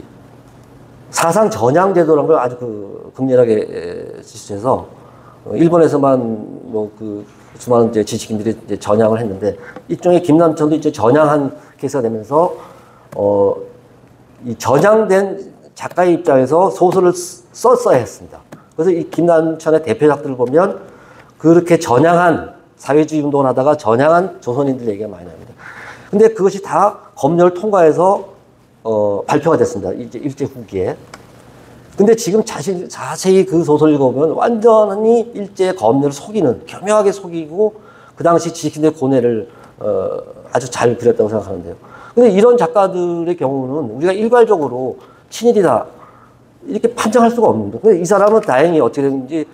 사상 전향 제도라는 걸 아주 극렬하게実施해서 일본에서만 수많은 이제 지식인들이 이제 전향을 했는데, 일종의 김남천도 이제 전향한 케이스가 되면서 이 전향된 작가의 입장에서 소설을 썼어야 했습니다. 그래서 이 김남천의 대표작들을 보면 그렇게 전향한 사회주의 운동을 하다가 전향한 조선인들 얘기가 많이 납니다. 근데 그것이 다 검열을 통과해서 발표가 됐습니다. 이제 일제 후기에. 근데 지금 자세히 그 소설 읽어보면 완전히 일제 검열을 속이는, 교묘하게 속이고 그 당시 지식인들의 고뇌를 아주 잘 그렸다고 생각하는데요. 근데 이런 작가들의 경우는 우리가 일괄적으로 친일이다 이렇게 판정할 수가 없는데, 근데 이 사람은 다행히 어떻게 됐는지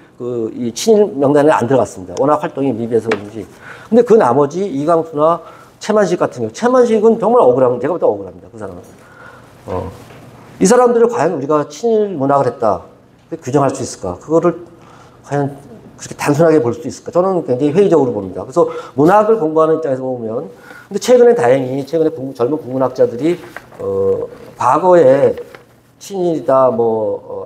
이 친일 명단에 안 들어갔습니다. 워낙 활동이 미비해서 그런지. 근데 그 나머지 이강수나 최만식 같은 경우, 최만식은 정말 억울한, 제가 볼 때 억울합니다. 그 사람은. 이 사람들을 과연 우리가 친일 문학을 했다, 규정할 수 있을까? 그거를 과연 그렇게 단순하게 볼 수 있을까? 저는 굉장히 회의적으로 봅니다. 그래서 문학을 공부하는 입장에서 보면, 근데 최근에 젊은 국문학자들이 과거에 친일이다,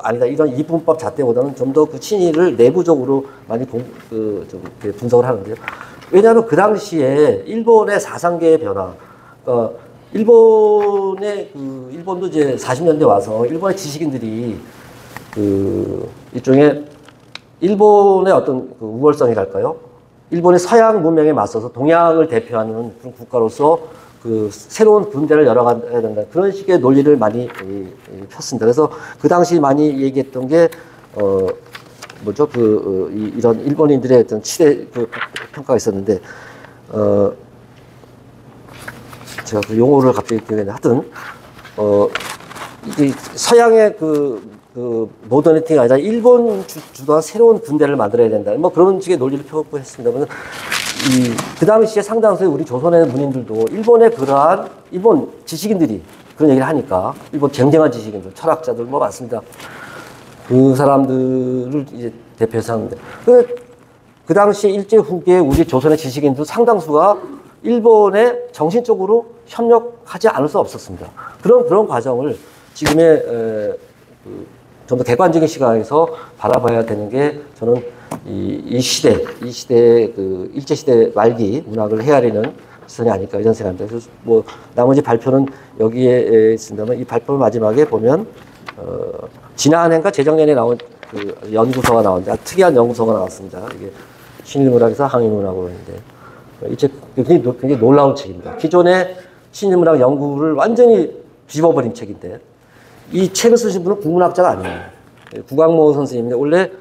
아니다, 이런 이분법 잣대보다는 좀 더 그 친일을 내부적으로 많이 분석을 하는데요. 왜냐하면 그 당시에 일본의 사상계의 변화, 일본도 이제 40년대 와서 일본의 지식인들이 일종의 일본의 어떤 우월성이랄까요? 일본의 서양 문명에 맞서서 동양을 대표하는 그런 국가로서 새로운 군대를 열어가야 된다, 그런 식의 논리를 많이 폈습니다. 그래서 그 당시 많이 얘기했던 게 이런 일본인들의 어떤 치대 평가가 있었는데, 제가 그 용어를 갑자기 기억이 안 나는데, 하여튼 이게 서양의 모더니티가 아니라 일본 주도한 새로운 군대를 만들어야 된다, 그런 식의 논리를 펴고 했습니다. 그 당시에 상당수의 우리 조선의 문인들도 일본 지식인들이 그런 얘기를 하니까, 일본 쟁쟁한 지식인들, 철학자들 많습니다. 그 사람들을 이제 대표해서 하는데, 그 당시에 일제 후기에 우리 조선의 지식인들 상당수가 일본에 정신적으로 협력하지 않을 수 없었습니다. 그런 과정을 지금의 좀 더 객관적인 시각에서 바라봐야 되는 게, 저는 이 시대의 일제 시대 말기 문학을 헤아리는 시선이 아닐까, 이런 생각입니다. 그래서 나머지 발표는 여기에 있습니다만, 이 발표 마지막에 보면 지난해인가 재작년에 나온 연구서가 나오는데, 아주 특이한 연구서가 나왔습니다. 이게 친일문학에서 항일문학으로 했는데, 굉장히 놀라운 책입니다. 기존의 친일문학 연구를 완전히 뒤집어버린 책인데, 이 책을 쓰신 분은 국문학자가 아니에요. 구광모 선생님인데, 원래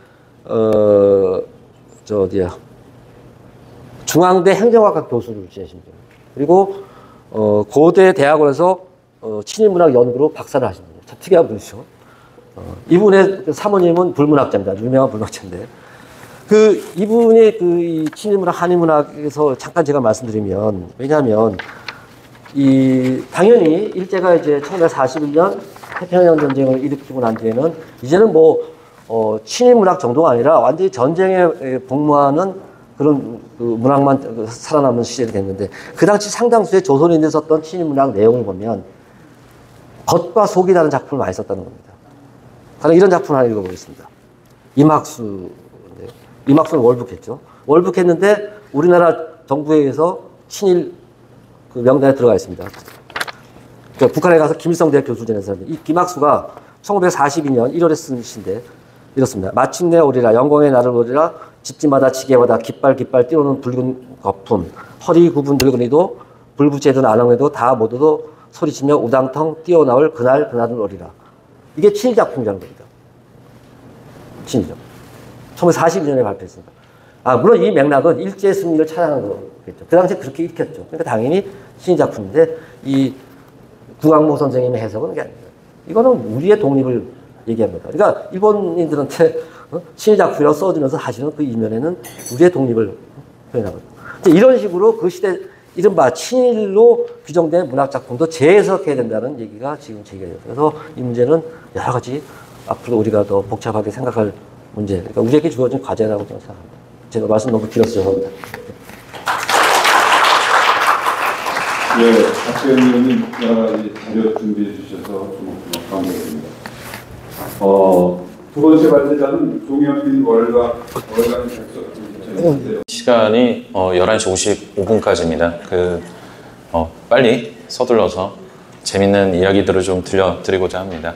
중앙대 행정학과 교수를 지내신 분이에요. 그리고 고대 대학원에서 친일문학 연구로 박사를 하신 분이에요. 참 특이한 분이죠. 이분의 사모님은 불문학자입니다. 유명한 불문학자인데, 이분의 이 친일문학, 한일문학에서 잠깐 제가 말씀드리면, 왜냐하면, 당연히 일제가 이제 1941년 태평양 전쟁을 일으키고 난 뒤에는 이제는 친일문학 정도가 아니라 완전히 전쟁에 복무하는 그런 문학만 살아남는 시절이 됐는데, 그 당시 상당수의 조선인들이 썼던 친일문학 내용을 보면 겉과 속이 다른 작품을 많이 썼다는 겁니다. 저는 이런 작품을 하나 읽어보겠습니다. 이막수는 월북했죠. 월북했는데 우리나라 정부에 의해서 친일 명단에 들어가 있습니다. 북한에 가서 김일성 대학 교수 지낸 사람입니다. 이 김학수가 1942년 1월에 쓴 시인데 이렇습니다. 마침내 오리라 영광의 날을 오리라 집집마다 지게마다 깃발 띄우는 붉은 거품 허리 굽은 늙은이도 불구제든 안흥에도 다 모두도 소리치며 우당탕 뛰어나올 그날은 오리라. 이게 친일 작품이라는 겁니다. 친일작. 1942년에 발표했습니다. 물론 이 맥락은 일제의 승리를 찬양한 거겠죠. 그 당시에 그렇게 읽혔죠. 그러니까 당연히 친일 작품인데 이 구광모 선생님의 해석은 그게 아닙니다. 이거는 우리의 독립을 얘기합니다. 그러니까 일본인들한테 친일 작품이라고 써주면서 사실은 그 이면에는 우리의 독립을 표현하거든요. 이런 식으로 그 시대 이른바 친일로 규정된 문학 작품도 재해석해야 된다는 얘기가 지금 제기돼요. 그래서 이 문제는 여러 가지 앞으로 우리가 더 복잡하게 생각할 문제, 그러니까 우리에게 주어진 과제라고 저는 생각합니다. 제가 말씀 너무 길어서 죄송합니다. 박재현 의원님 여러 가지 자료 준비해 주셔서 감사드립니다. 두 번째 발제자는 종현빈 월간 객석. 시간이 11시 55분까지입니다. 빨리 서둘러서 재밌는 이야기들을 좀 들려드리고자 합니다.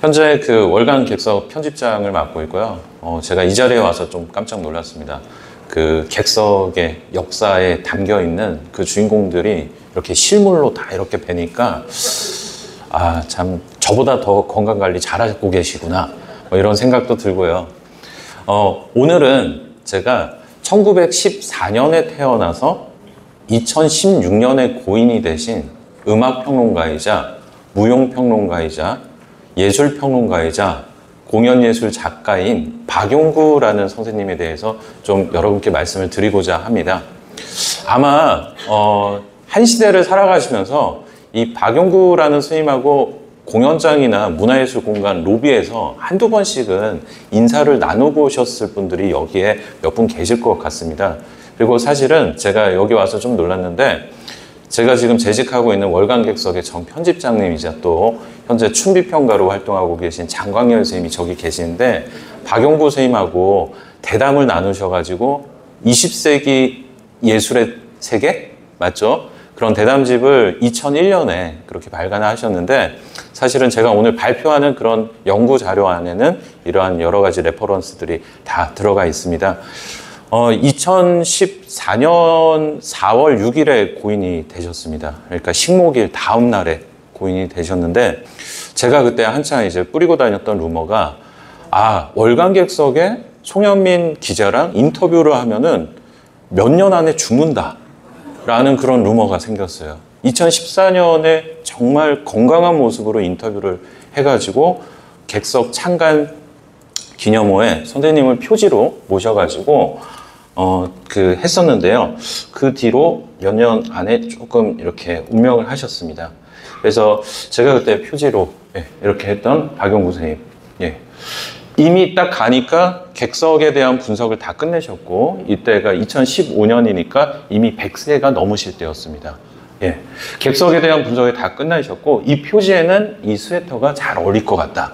현재 월간 객석 편집장을 맡고 있고요. 제가 이 자리에 와서 좀 깜짝 놀랐습니다. 객석의 역사에 담겨 있는 그 주인공들이 이렇게 실물로 다 이렇게 뵈니까 참 저보다 더 건강관리 잘하고 계시구나 이런 생각도 들고요. 오늘은 제가 1914년에 태어나서 2016년에 고인이 되신 음악평론가이자 무용평론가이자 예술평론가이자 공연예술 작가인 박용구라는 선생님에 대해서 좀 여러분께 말씀을 드리고자 합니다. 아마 한 시대를 살아가시면서 이 박용구라는 스님하고 공연장이나 문화예술 공간 로비에서 한두 번씩은 인사를 나눠보셨을 분들이 여기에 몇 분 계실 것 같습니다. 그리고 사실은 제가 여기 와서 좀 놀랐는데, 제가 지금 재직하고 있는 월간객석의 정 편집장님이자 또 현재 춘비평가로 활동하고 계신 장광열 선생님이 저기 계시는데, 박용구 선생님하고 대담을 나누셔가지고 20세기 예술의 세계? 맞죠? 그런 대담집을 2001년에 그렇게 발간하셨는데, 사실은 제가 오늘 발표하는 그런 연구 자료 안에는 이러한 여러 가지 레퍼런스들이 다 들어가 있습니다. 2014년 4월 6일에 고인이 되셨습니다. 그러니까 식목일 다음 날에 고인이 되셨는데, 제가 그때 한창 이제 뿌리고 다녔던 루머가, 월간객석에 송현민 기자랑 인터뷰를 하면은 몇 년 안에 죽는다 라는 그런 루머가 생겼어요. 2014년에 정말 건강한 모습으로 인터뷰를 해가지고 객석 창간 기념호에 선생님을 표지로 모셔가지고 했었는데요. 그 뒤로 몇 년 안에 조금 이렇게 운명을 하셨습니다. 그래서 제가 그때 표지로 이렇게 했던 박용구 선생님, 이미 딱 가니까 객석에 대한 분석을 다 끝내셨고, 이때가 2015년이니까 이미 100세가 넘으실 때였습니다. 객석에 대한 분석이 다 끝나셨고, 이 표지에는 이 스웨터가 잘 어울릴 것 같다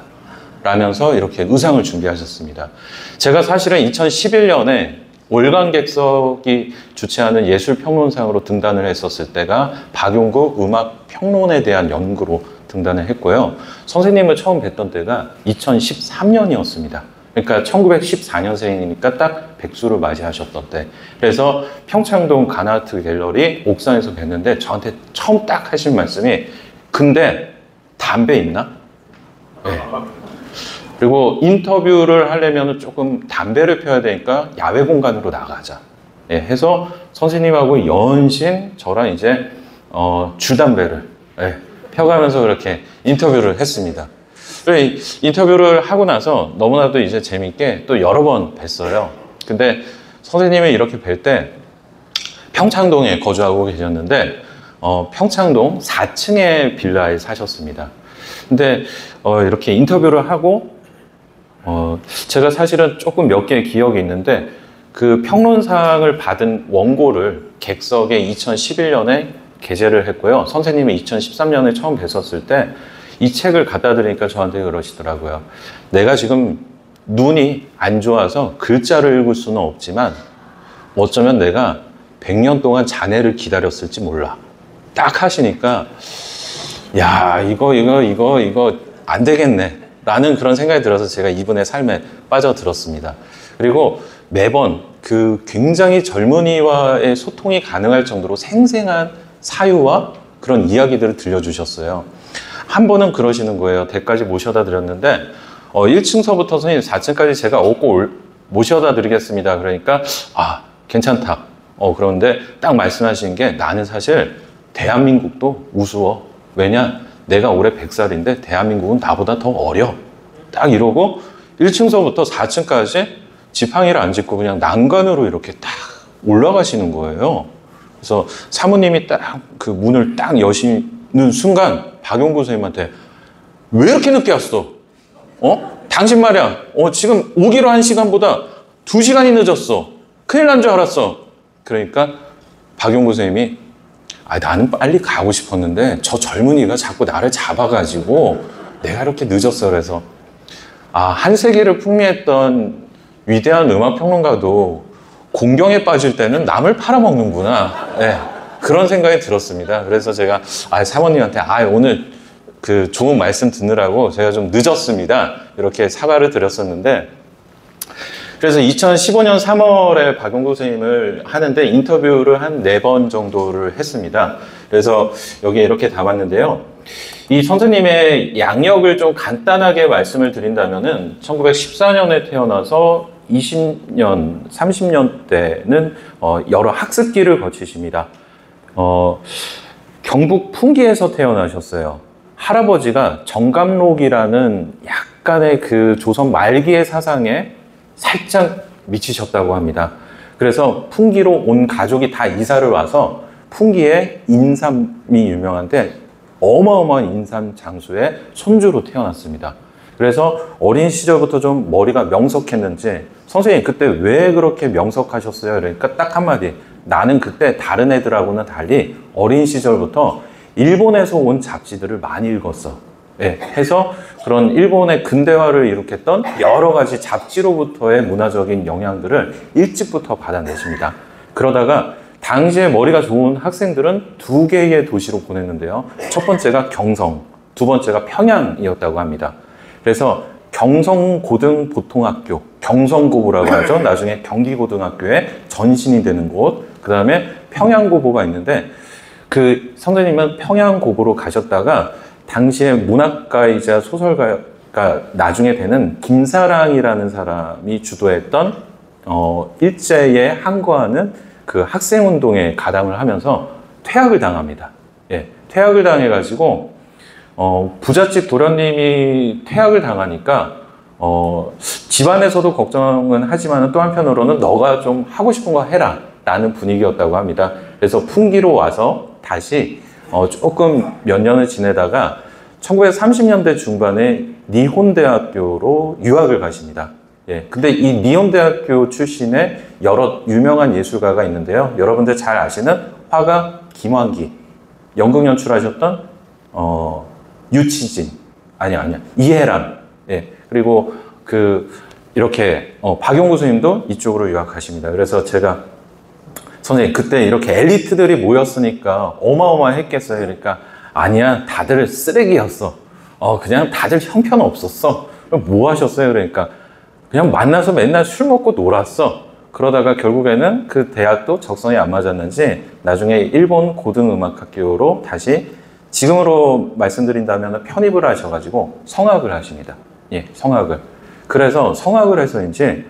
라면서 이렇게 의상을 준비하셨습니다. 제가 사실은 2011년에 월간객석이 주최하는 예술평론상으로 등단을 했었을 때가 박용구 음악평론에 대한 연구로 등단을 했고요. 선생님을 처음 뵀던 때가 2013년이었습니다. 그러니까 1914년생이니까 딱 백수를 맞이하셨던 때. 그래서 평창동 가나아트 갤러리 옥상에서 뵀는데 저한테 처음 딱 하신 말씀이, 근데 담배 있나? 그리고 인터뷰를 하려면 조금 담배를 펴야 되니까 야외 공간으로 나가자 해서 선생님하고 연신 저랑 이제 줄담배를 펴가면서 그렇게 인터뷰를 했습니다. 인터뷰를 하고 나서 너무나도 이제 재밌게 또 여러 번 뵀어요. 근데 선생님을 이렇게 뵐 때 평창동에 거주하고 계셨는데 평창동 4층의 빌라에 사셨습니다. 근데 이렇게 인터뷰를 하고 제가 사실은 조금 몇 개의 기억이 있는데 그 평론상을 받은 원고를 객석에 2011년에 게재를 했고요. 선생님이 2013년에 처음 뵀었을 때 이 책을 갖다 드리니까 저한테 그러시더라고요. 내가 지금 눈이 안 좋아서 글자를 읽을 수는 없지만 어쩌면 내가 100년 동안 자네를 기다렸을지 몰라. 딱 하시니까 야, 이거 안 되겠네 라는 그런 생각이 들어서 제가 이분의 삶에 빠져들었습니다. 그리고 매번 그 굉장히 젊은이와의 소통이 가능할 정도로 생생한 사유와 그런 이야기들을 들려주셨어요. 한 번은 그러시는 거예요. 댁까지 모셔다 드렸는데 1층서부터 선생님 4층까지 제가 업고 모셔다 드리겠습니다. 그러니까 괜찮다. 그런데 딱 말씀하신 게 나는 사실 대한민국도 우스워. 왜냐? 내가 올해 100살인데 대한민국은 나보다 더 어려. 딱 이러고 1층서부터 4층까지 지팡이를 안 짚고 그냥 난간으로 이렇게 딱 올라가시는 거예요. 그래서 사모님이 딱 그 문을 딱 여시는 순간 박용구 선생님한테 왜 이렇게 늦게 왔어? 당신 말이야. 지금 오기로 한 시간보다 2시간이 늦었어. 큰일 난 줄 알았어. 그러니까 박용구 선생님이 나는 빨리 가고 싶었는데 저 젊은이가 자꾸 나를 잡아가지고 내가 이렇게 늦었어. 그래서 한 세기를 풍미했던 위대한 음악평론가도 공경에 빠질 때는 남을 팔아먹는구나. 네, 그런 생각이 들었습니다. 그래서 제가 사모님한테 오늘 그 좋은 말씀 듣느라고 제가 좀 늦었습니다. 이렇게 사과를 드렸었는데 그래서 2015년 3월에 박용구 선생님을 하는데 인터뷰를 한 4번 정도를 했습니다. 그래서 여기에 이렇게 담았는데요. 이 선생님의 양력을 좀 간단하게 말씀을 드린다면은 1914년에 태어나서 20년, 30년 때는 여러 학습기를 거치십니다. 경북 풍기에서 태어나셨어요. 할아버지가 정감록이라는 약간의 그 조선 말기의 사상에 살짝 미치셨다고 합니다. 그래서 풍기로 온 가족이 다 이사를 와서 풍기에 인삼이 유명한데 어마어마한 인삼 장수의 손주로 태어났습니다. 그래서 어린 시절부터 좀 머리가 명석했는지 선생님 그때 왜 그렇게 명석하셨어요? 그러니까 딱 한마디 나는 그때 다른 애들하고는 달리 어린 시절부터 일본에서 온 잡지들을 많이 읽었어. 예, 해서 그런 일본의 근대화를 일으켰던 여러 가지 잡지로부터의 문화적인 영향들을 일찍부터 받아내십니다. 그러다가 당시에 머리가 좋은 학생들은 2개의 도시로 보냈는데요. 첫 번째가 경성, 두 번째가 평양이었다고 합니다. 그래서 경성고등보통학교, 경성고보라고 하죠. 나중에 경기고등학교의 전신이 되는 곳, 그 다음에 평양고보가 있는데 그 선생님은 평양고보로 가셨다가 당시에 문학가이자 소설가가 나중에 되는 김사랑이라는 사람이 주도했던 일제에 항거하는 그 학생운동에 가담을 하면서 퇴학을 당합니다. 예, 퇴학을 당해가지고 부잣집 도련님이 퇴학을 당하니까 집안에서도 걱정은 하지만 또 한편으로는 너가 좀 하고 싶은 거 해라 라는 분위기였다고 합니다. 그래서 풍기로 와서 다시 조금 몇 년을 지내다가 1930년대 중반에 니혼대학교로 유학을 가십니다. 예, 근데 이 니혼대학교 출신의 여러 유명한 예술가가 있는데요. 여러분들 잘 아시는 화가 김환기, 연극 연출하셨던 유치진, 아니야 이해람, 예, 그리고 이렇게 박용구 선생님도 이쪽으로 유학하십니다. 그래서 제가 선생님 그때 이렇게 엘리트들이 모였으니까 어마어마했겠어요. 그러니까 아니야 다들 쓰레기였어. 그냥 다들 형편없었어. 그럼 뭐 하셨어요? 그러니까 그냥 만나서 맨날 술 먹고 놀았어. 그러다가 결국에는 그 대학도 적성이 안 맞았는지 나중에 일본 고등음악학교로 다시 지금으로 말씀드린다면 편입을 하셔가지고 성악을 하십니다. 예, 성악을. 그래서 성악을 해서인지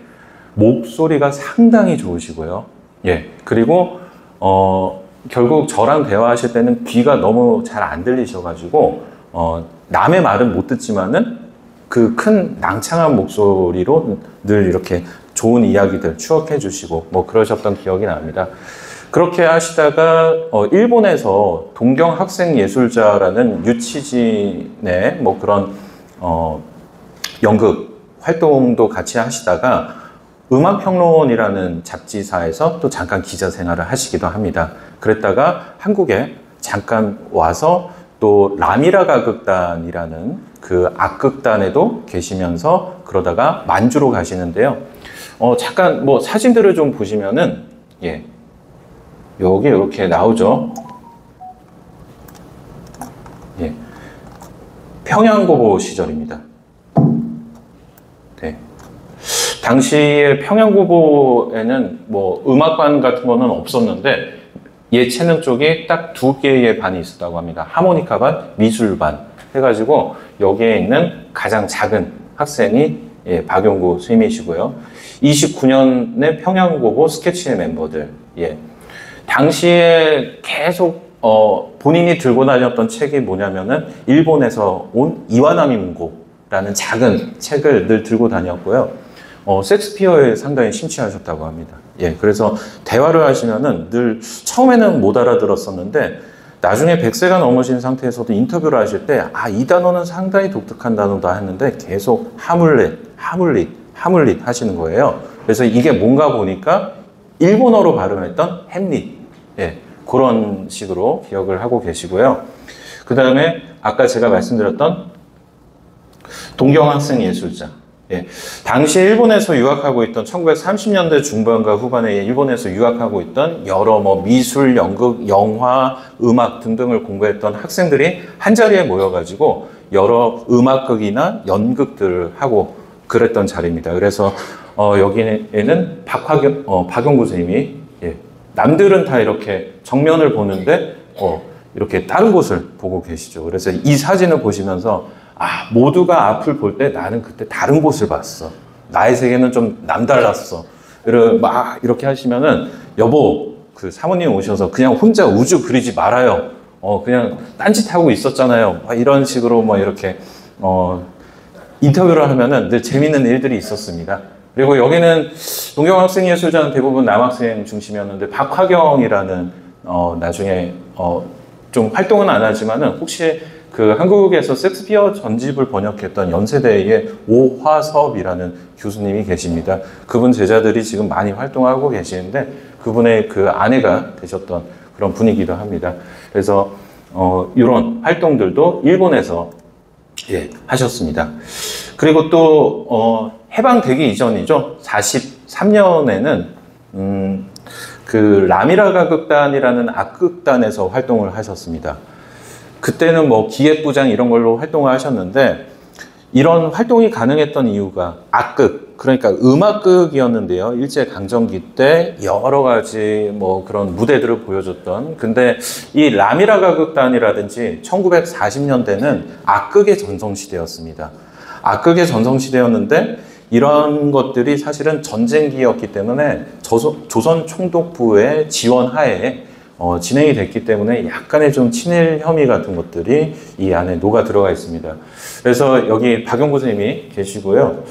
목소리가 상당히 좋으시고요. 예, 그리고 결국 저랑 대화하실 때는 귀가 너무 잘 안 들리셔가지고 남의 말은 못 듣지만은 그 큰 낭창한 목소리로 늘 이렇게 좋은 이야기들 추억해 주시고 뭐 그러셨던 기억이 납니다. 그렇게 하시다가 일본에서 동경학생예술자라는 유치진의 뭐 그런 연극 활동도 같이 하시다가 음악평론이라는 잡지사에서 또 잠깐 기자 생활을 하시기도 합니다. 그랬다가 한국에 잠깐 와서 또 라미라가 극단이라는 그 악극단에도 계시면서 그러다가 만주로 가시는데요. 잠깐 뭐 사진들을 좀 보시면은 예, 여기 이렇게 나오죠. 예, 평양고보 시절입니다. 네. 당시에 평양고보에는 뭐 음악관 같은 거는 없었는데 예체능 쪽에 딱 2개의 반이 있었다고 합니다. 하모니카반, 미술반 해가지고 여기에 있는 가장 작은 학생이 예, 박용구 스님이시고요. 29년의 평양고보 스케치의 멤버들. 예. 당시에 계속 본인이 들고 다녔던 책이 뭐냐면은 일본에서 온 이와나미 문고라는 작은 책을 늘 들고 다녔고요. 섹스피어에 상당히 심취하셨다고 합니다. 예, 그래서 대화를 하시면은 늘 처음에는 못 알아들었었는데 나중에 100세가 넘으신 상태에서도 인터뷰를 하실 때 이 단어는 상당히 독특한 단어다 했는데 계속 하물릿 하시는 거예요. 그래서 이게 뭔가 보니까 일본어로 발음했던 햄릿, 예, 그런 식으로 기억을 하고 계시고요. 그 다음에 아까 제가 말씀드렸던 동경학생예술자. 예, 당시 일본에서 유학하고 있던 1930년대 중반과 후반에 일본에서 유학하고 있던 여러 뭐 미술, 연극, 영화, 음악 등등을 공부했던 학생들이 한자리에 모여가지고 여러 음악극이나 연극들을 하고 그랬던 자리입니다. 그래서 여기에는 박용구 선생님이 예, 남들은 다 이렇게 정면을 보는데 이렇게 다른 곳을 보고 계시죠. 그래서 이 사진을 보시면서 모두가 앞을 볼 때 나는 그때 다른 곳을 봤어. 나의 세계는 좀 남달랐어. 막 이렇게 하시면은 여보, 그 사모님 오셔서 그냥 혼자 우주 그리지 말아요. 그냥 딴짓하고 있었잖아요. 이런 식으로 뭐 이렇게 인터뷰를 하면은 늘 재밌는 일들이 있었습니다. 그리고 여기는 동경학생예술자는 대부분 남학생 중심이었는데 박화경이라는 나중에 좀 활동은 안 하지만은 혹시 그 한국에서 섹스피어 전집을 번역했던 연세대의 오화섭이라는 교수님이 계십니다. 그분 제자들이 지금 많이 활동하고 계시는데 그분의 그 아내가 되셨던 그런 분이기도 합니다. 그래서 이런 활동들도 일본에서 예, 하셨습니다. 그리고 또 해방되기 이전이죠. 43년에는 그 라미라가 극단이라는 악극단에서 활동을 하셨습니다. 그때는 뭐 기획부장 이런 걸로 활동을 하셨는데 이런 활동이 가능했던 이유가 악극, 그러니까 음악극이었는데요. 일제강점기 때 여러 가지 뭐 그런 무대들을 보여줬던, 근데 이 라미라가 극단이라든지 1940년대는 악극의 전성시대였습니다. 악극의 전성시대였는데 이런 것들이 사실은 전쟁기였기 때문에 조선 총독부의 지원하에 진행이 됐기 때문에 약간의 좀 친일 혐의 같은 것들이 이 안에 녹아 들어가 있습니다. 그래서 여기 박용구 선생님이 계시고요.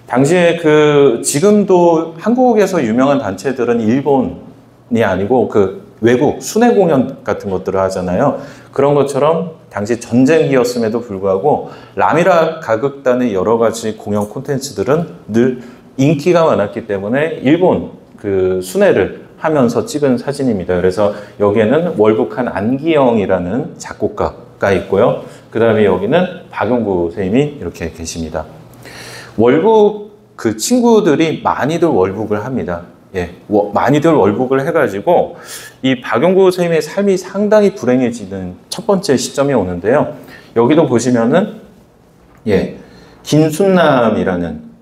당시에 그 지금도 한국에서 유명한 단체들은 일본이 아니고 그 외국 순회 공연 같은 것들을 하잖아요. 그런 것처럼 당시 전쟁기였음에도 불구하고 라미라 가극단의 여러 가지 공연 콘텐츠들은 늘 인기가 많았기 때문에 일본 그 순회를 하면서 찍은 사진입니다. 그래서 여기에는 월북한 안기영이라는 작곡가가 있고요. 그 다음에 여기는 박용구 선생님이 이렇게 계십니다. 월북 그 친구들이 많이들 월북을 합니다. 예, 많이들 월북을 해가지고 이 박용구 선생님의 삶이 상당히 불행해지는 첫 번째 시점이 오는데요. 여기도 보시면은 예, 김순남이라는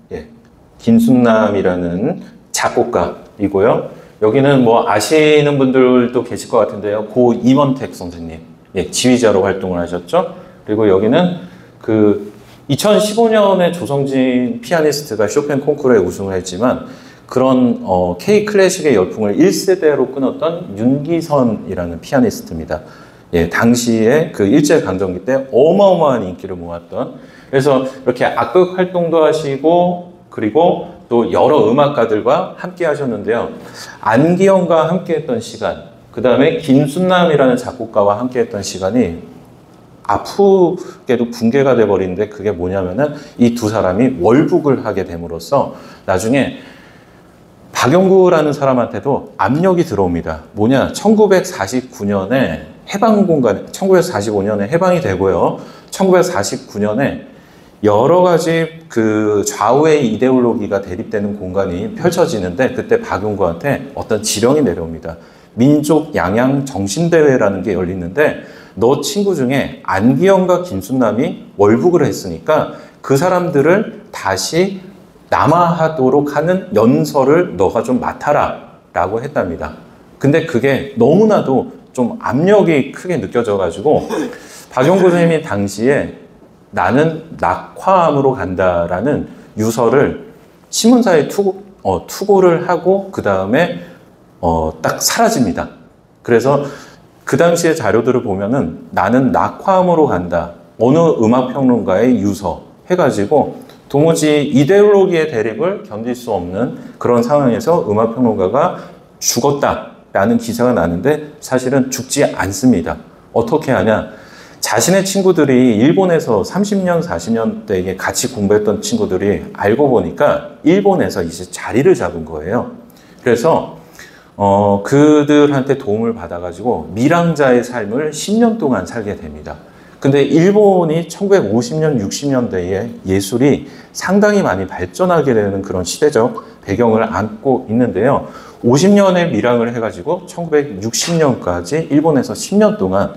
작곡가이고요. 여기는 뭐 아시는 분들도 계실 것 같은데요. 고 임원택 선생님, 예, 지휘자로 활동을 하셨죠. 그리고 여기는 그 2015년에 조성진 피아니스트가 쇼팽 콩쿠르에 우승을 했지만 그런 K 클래식의 열풍을 1세대로 끊었던 윤기선이라는 피아니스트입니다. 예, 당시에 그 일제강점기 때 어마어마한 인기를 모았던, 그래서 이렇게 악극 활동도 하시고 그리고 또 여러 음악가들과 함께 하셨는데요. 안기영과 함께 했던 시간, 그 다음에 김순남이라는 작곡가와 함께 했던 시간이 아프게도 붕괴가 돼버리는데, 그게 뭐냐면은 이 두 사람이 월북을 하게 됨으로써 나중에 박영구라는 사람한테도 압력이 들어옵니다. 뭐냐, 1949년에 해방공간, 1945년에 해방이 되고요. 1949년에 여러 가지 그 좌우의 이데올로기가 대립되는 공간이 펼쳐지는데, 그때 박용구한테 어떤 지령이 내려옵니다. 민족 양양 정신대회라는 게 열리는데, 너 친구 중에 안기영과 김순남이 월북을 했으니까 그 사람들을 다시 남아하도록 하는 연설을 너가 좀 맡아라 라고 했답니다. 근데 그게 너무나도 좀 압력이 크게 느껴져가지고 박용구 선생님이 당시에 나는 낙화암으로 간다라는 유서를 신문사에 투고를 하고 그 다음에 딱 사라집니다. 그래서 그 당시의 자료들을 보면은 나는 낙화암으로 간다, 어느 음악평론가의 유서 해가지고 도무지 이데올로기의 대립을 견딜 수 없는 그런 상황에서 음악평론가가 죽었다라는 기사가 나는데, 사실은 죽지 않습니다. 어떻게 하냐, 자신의 친구들이 일본에서 30년, 40년대에 같이 공부했던 친구들이 알고 보니까 일본에서 이제 자리를 잡은 거예요. 그래서 그들한테 도움을 받아가지고 밀항자의 삶을 10년 동안 살게 됩니다. 근데 일본이 1950년, 60년대에 예술이 상당히 많이 발전하게 되는 그런 시대적 배경을 안고 있는데요. 50년에 밀항을 해가지고 1960년까지 일본에서 10년 동안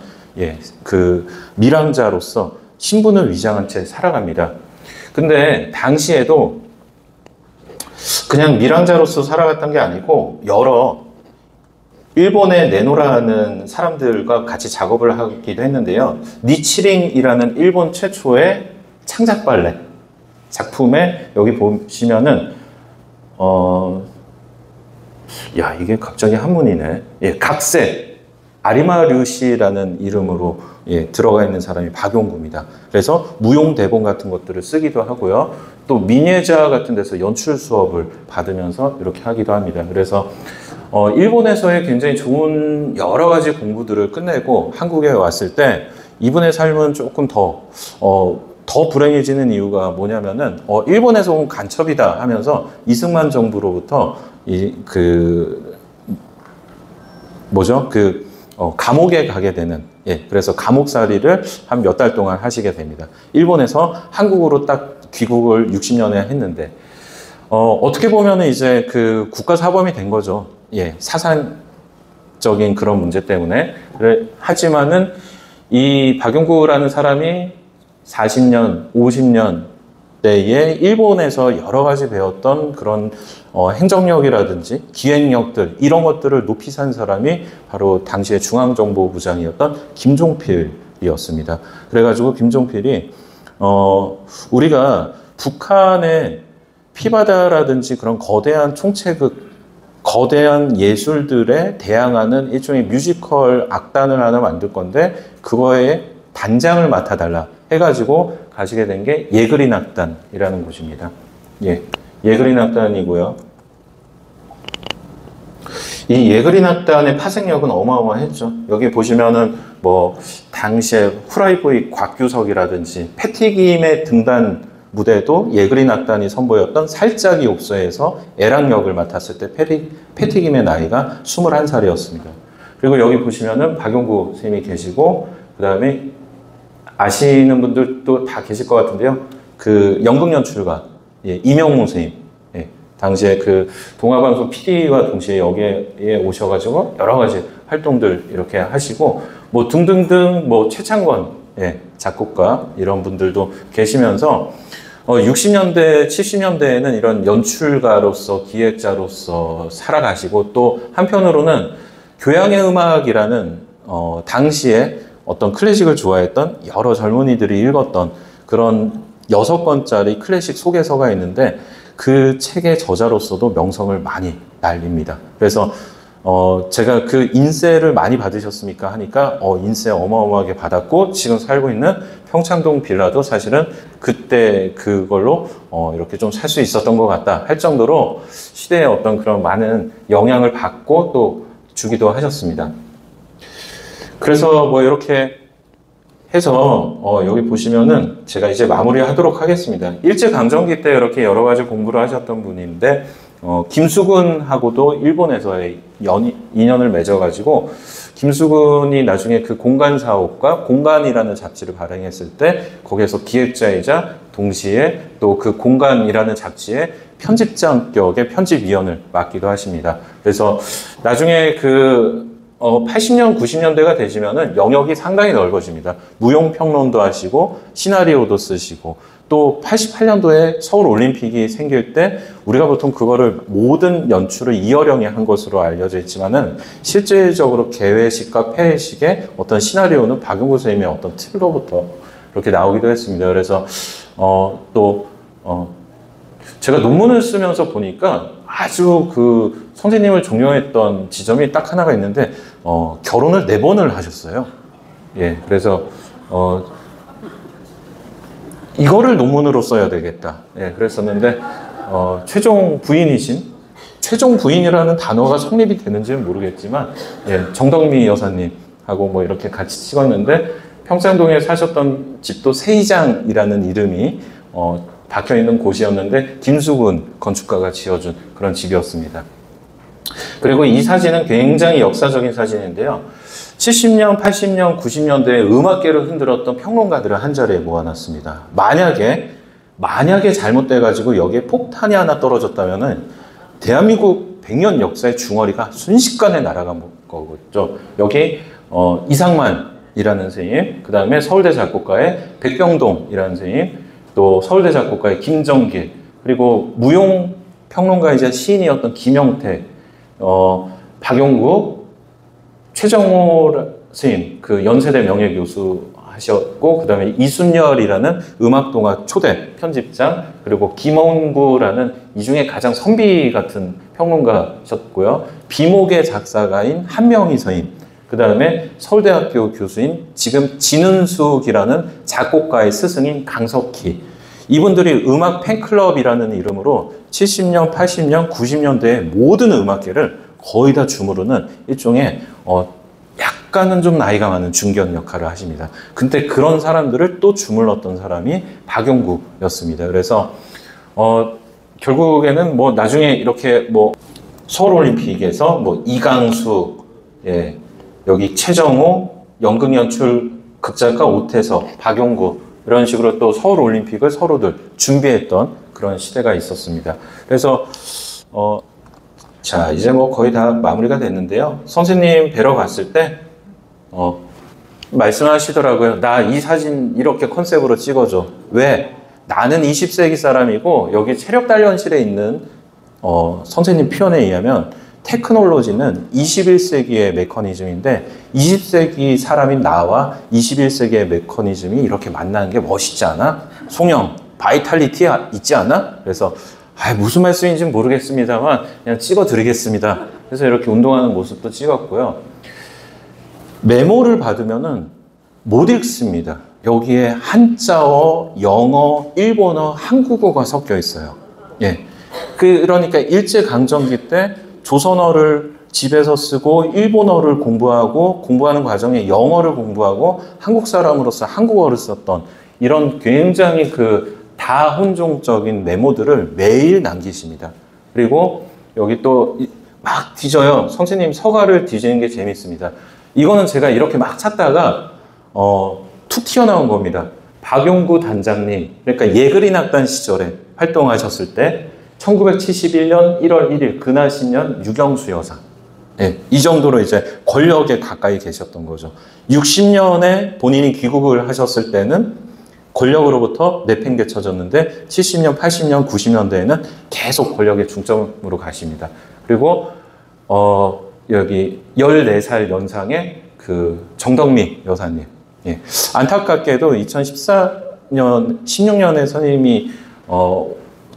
그 밀항자로서 신분을 위장한 채 살아갑니다. 근데 당시에도 그냥 밀항자로서 살아갔던 게 아니고 여러 일본의 네노라는 사람들과 같이 작업을 하기도 했는데요. 니치링이라는 일본 최초의 창작 발레 작품에 여기 보시면은 야, 이게 갑자기 한문이네. 각세 아리마류시라는 이름으로 들어가 있는 사람이 박용구입니다. 그래서 무용 대본 같은 것들을 쓰기도 하고요. 또 미nie자 같은 데서 연출 수업을 받으면서 이렇게 하기도 합니다. 그래서 일본에서의 굉장히 좋은 여러 가지 공부들을 끝내고 한국에 왔을 때 이분의 삶은 조금 더 불행해지는 이유가 뭐냐면은 일본에서 온 간첩이다 하면서 이승만 정부로부터 감옥에 가게 되는, 그래서 감옥살이를 한 몇 달 동안 하시게 됩니다. 일본에서 한국으로 딱 귀국을 60년에 했는데 어떻게 보면은 이제 그 국가사범이 된 거죠. 사상적인 그런 문제 때문에. 하지만은 이 박용구라는 사람이 40년, 50년 때에 일본에서 여러 가지 배웠던 그런 행정력이라든지 기획력들, 이런 것들을 높이 산 사람이 바로 당시의 중앙정보부장이었던 김종필이었습니다. 그래가지고 김종필이 우리가 북한의 피바다라든지 그런 거대한 총체극, 거대한 예술들에 대항하는 일종의 뮤지컬 악단을 하나 만들 건데 그거에 단장을 맡아달라 해가지고 가시게 된 게 예그린 악단이라는 곳입니다. 예그린 악단이고요. 이 예그린 악단의 파생력은 어마어마했죠. 여기 보시면은 뭐 당시에 후라이브의 곽규석이라든지 패티김의 등단 무대도 예그린 악단이 선보였던 살짝이 옥서에서 애랑 역을 맡았을 때 패티김의 나이가 21살이었습니다. 그리고 여기 보시면은 박용구 선생님이 계시고, 그 다음에 아시는 분들도 다 계실 것 같은데요. 그 연극연출가 이명웅 선생님, 당시에 그 동아방송 PD와 동시에 여기에 오셔가지고 여러 가지 활동들 이렇게 하시고, 뭐 등등등, 뭐 최창권 작곡가 이런 분들도 계시면서 60년대, 70년대에는 이런 연출가로서 기획자로서 살아가시고, 또 한편으로는 교양의 음악이라는 당시에 어떤 클래식을 좋아했던 여러 젊은이들이 읽었던 그런 6권짜리 클래식 소개서가 있는데 그 책의 저자로서도 명성을 많이 날립니다. 그래서 제가 그 인세를 많이 받으셨습니까? 하니까, 인세 어마어마하게 받았고, 지금 살고 있는 평창동 빌라도 사실은 그때 그걸로, 이렇게 좀 살 수 있었던 것 같다 할 정도로 시대의 어떤 그런 많은 영향을 받고 또 주기도 하셨습니다. 그래서 뭐 이렇게 해서, 여기 보시면은 제가 이제 마무리하도록 하겠습니다. 일제강점기 때 이렇게 여러 가지 공부를 하셨던 분인데, 김수근하고도 일본에서의 인연을 맺어가지고 김수근이 나중에 그 공간사업과 공간이라는 잡지를 발행했을 때 거기에서 기획자이자 동시에 또 그 공간이라는 잡지의 편집장격의 편집위원을 맡기도 하십니다. 그래서 나중에 그 80년, 90년대가 되시면은 영역이 상당히 넓어집니다. 무용평론도 하시고 시나리오도 쓰시고 또 88년도에 서울올림픽이 생길 때 우리가 보통 그거를 모든 연출을 이어령에 한 것으로 알려져 있지만은 실제적으로 개회식과 폐회식의 어떤 시나리오는 박용구 선생님의 어떤 틀로부터 이렇게 나오기도 했습니다. 그래서 제가 논문을 쓰면서 보니까 아주 그 선생님을 존경했던 지점이 딱 하나가 있는데 결혼을 4번을 하셨어요. 예, 그래서 이거를 논문으로 써야 되겠다. 예, 그랬었는데 최종 부인이라는 단어가 성립이 되는지는 모르겠지만 예, 정덕미 여사님하고 뭐 이렇게 같이 찍었는데 평창동에 사셨던 집도 세이장이라는 이름이 박혀있는 곳이었는데 김수근 건축가가 지어준 그런 집이었습니다. 그리고 이 사진은 굉장히 역사적인 사진인데요. 70년, 80년, 90년대에 음악계를 흔들었던 평론가들을 한자리에 모아놨습니다. 만약에 잘못돼가지고 여기에 폭탄이 하나 떨어졌다면은 대한민국 100년 역사의 중얼이가 순식간에 날아간 거겠죠. 여기 이상만이라는 선생님, 그 다음에 서울대 작곡가의 백병동이라는 선생님, 또 서울대 작곡가의 김정길, 그리고 무용 평론가이자 시인이었던 김영태, 박용구, 최정호 선생님, 그 연세대 명예교수 하셨고, 그 다음에 이순열이라는 음악동화 초대 편집장, 그리고 김원구라는 이 중에 가장 선비 같은 평론가셨고요. 비목의 작사가인 한명희 선생님, 그 다음에 서울대학교 교수인 지금 진은숙이라는 작곡가의 스승인 강석희, 이분들이 음악 팬클럽이라는 이름으로 70년, 80년, 90년대의 모든 음악계를 거의 다 주무르는 일종의 약간은 좀 나이가 많은 중견 역할을 하십니다. 근데 그런 사람들을 또 주물렀던 사람이 박용구였습니다. 그래서 결국에는 뭐 나중에 이렇게 뭐 서울올림픽에서 뭐 이강수, 예, 여기 최정호, 연극연출 극작가 오태석, 박용구 이런 식으로 또 서울올림픽을 서로들 준비했던 그런 시대가 있었습니다. 그래서 자, 이제 뭐 거의 다 마무리가 됐는데요. 선생님 뵈러 갔을 때 말씀하시더라고요. 나 이 사진 이렇게 컨셉으로 찍어줘. 왜? 나는 20세기 사람이고 여기 체력단련실에 있는 선생님 표현에 의하면 테크놀로지는 21세기의 메커니즘인데 20세기 사람인 나와 21세기의 메커니즘이 이렇게 만나는 게 멋있지 않아? 송영, 바이탈리티 있지 않아? 그래서 무슨 말씀인지는 모르겠습니다만 그냥 찍어드리겠습니다. 그래서 이렇게 운동하는 모습도 찍었고요. 메모를 받으면은 못 읽습니다. 여기에 한자어, 영어, 일본어, 한국어가 섞여 있어요. 예. 그러니까 일제강점기 때 조선어를 집에서 쓰고 일본어를 공부하는 과정에 영어를 공부하고 한국 사람으로서 한국어를 썼던 이런 굉장히 그 다혼종적인 메모들을 매일 남기십니다. 그리고 여기 또 막 뒤져요. 선생님 서가를 뒤지는 게 재밌습니다. 이거는 제가 이렇게 막 찾다가 툭 튀어나온 겁니다. 박용구 단장님, 그러니까 예그린악단 시절에 활동하셨을 때 1971년 1월 1일 근하신년 유경수 여사. 네, 이 정도로 이제 권력에 가까이 계셨던 거죠. 60년에 본인이 귀국을 하셨을 때는 권력으로부터 내팽개쳐졌는데 70년, 80년, 90년대에는 계속 권력의 중점으로 가십니다. 그리고 여기 14살 연상의 그 정덕미 여사님. 예. 안타깝게도 2014년, 16년에 선생님이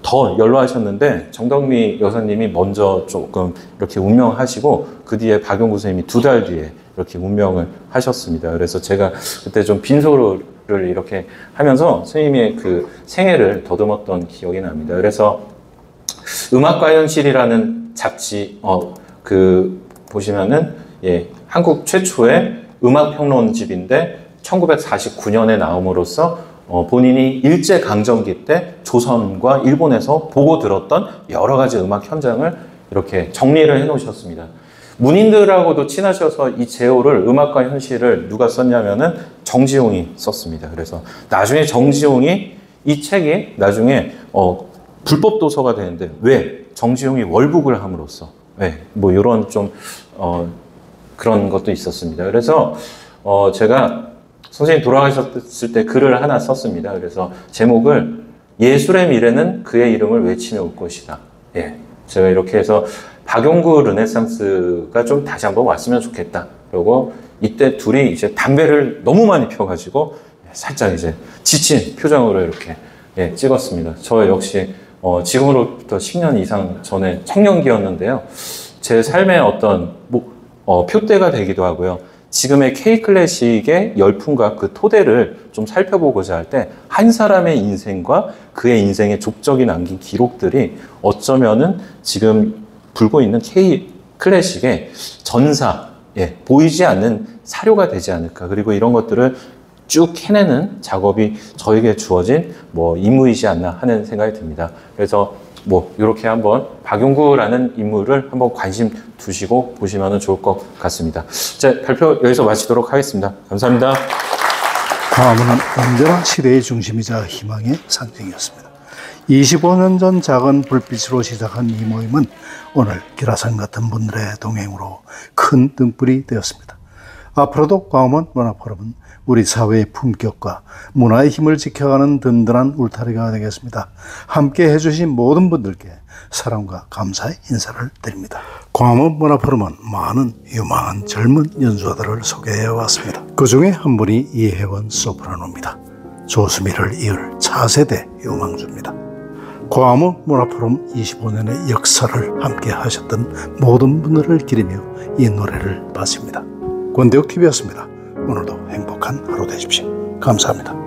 더 연로하셨는데 정덕미 여사님이 먼저 조금 이렇게 운명하시고 그 뒤에 박용구 선생님이 2달 뒤에 이렇게 운명을 하셨습니다. 그래서 제가 그때 좀 빈소를 이렇게 하면서 선생님의 그 생애를 더듬었던 기억이 납니다. 그래서 음악과 현실이라는 잡지 보시면은 한국 최초의 음악평론집인데 1949년에 나옴으로써 본인이 일제강점기 때 조선과 일본에서 보고 들었던 여러 가지 음악 현장을 이렇게 정리를 해 놓으셨습니다. 문인들하고도 친하셔서 이 제호를 음악과 현실을 누가 썼냐면은 정지용이 썼습니다. 그래서 나중에 정지용이 이 책이 나중에 불법 도서가 되는데 왜? 정지용이 월북을 함으로써 뭐 이런 좀 그런 것도 있었습니다. 그래서 제가 선생님 돌아가셨을 때 글을 하나 썼습니다. 그래서 제목을 예술의 미래는 그의 이름을 외치며 올 것이다. 제가 이렇게 해서 박용구 르네상스가 좀 다시 한번 왔으면 좋겠다. 그리고 이때 둘이 이제 담배를 너무 많이 펴가지고 살짝 이제 지친 표정으로 이렇게 찍었습니다. 저 역시 지금으로부터 10년 이상 전에 청년기였는데요. 제 삶의 어떤 표대가 되기도 하고요. 지금의 K클래식의 열풍과 그 토대를 좀 살펴보고자 할 때 한 사람의 인생과 그의 인생의 족적이 남긴 기록들이 어쩌면은 지금 불고 있는 K클래식의 전사, 보이지 않는 사료가 되지 않을까. 그리고 이런 것들을 쭉 해내는 작업이 저에게 주어진 임무이지 않나 하는 생각이 듭니다. 그래서 이렇게 한번 박용구라는 인물을 한번 관심 두시고 보시면 좋을 것 같습니다. 제 발표 여기서 마치도록 하겠습니다. 감사합니다. 광화문은 언제나 시대의 중심이자 희망의 상징이었습니다. 25년 전 작은 불빛으로 시작한 이 모임은 오늘 기라성 같은 분들의 동행으로 큰 등불이 되었습니다. 앞으로도 광화문 문화포럼은 우리 사회의 품격과 문화의 힘을 지켜가는 든든한 울타리가 되겠습니다. 함께 해주신 모든 분들께 사랑과 감사의 인사를 드립니다. 광화문 문화포럼은 많은 유망한 젊은 연주자들을 소개해 왔습니다. 그 중에 한 분이 이혜원 소프라노입니다. 조수미를 이을 차세대 유망주입니다. 광화문 문화포럼 25년의 역사를 함께 하셨던 모든 분들을 기리며 이 노래를 바칩니다. 권대욱 TV였습니다. 오늘도 행복한 하루 되십시오. 감사합니다.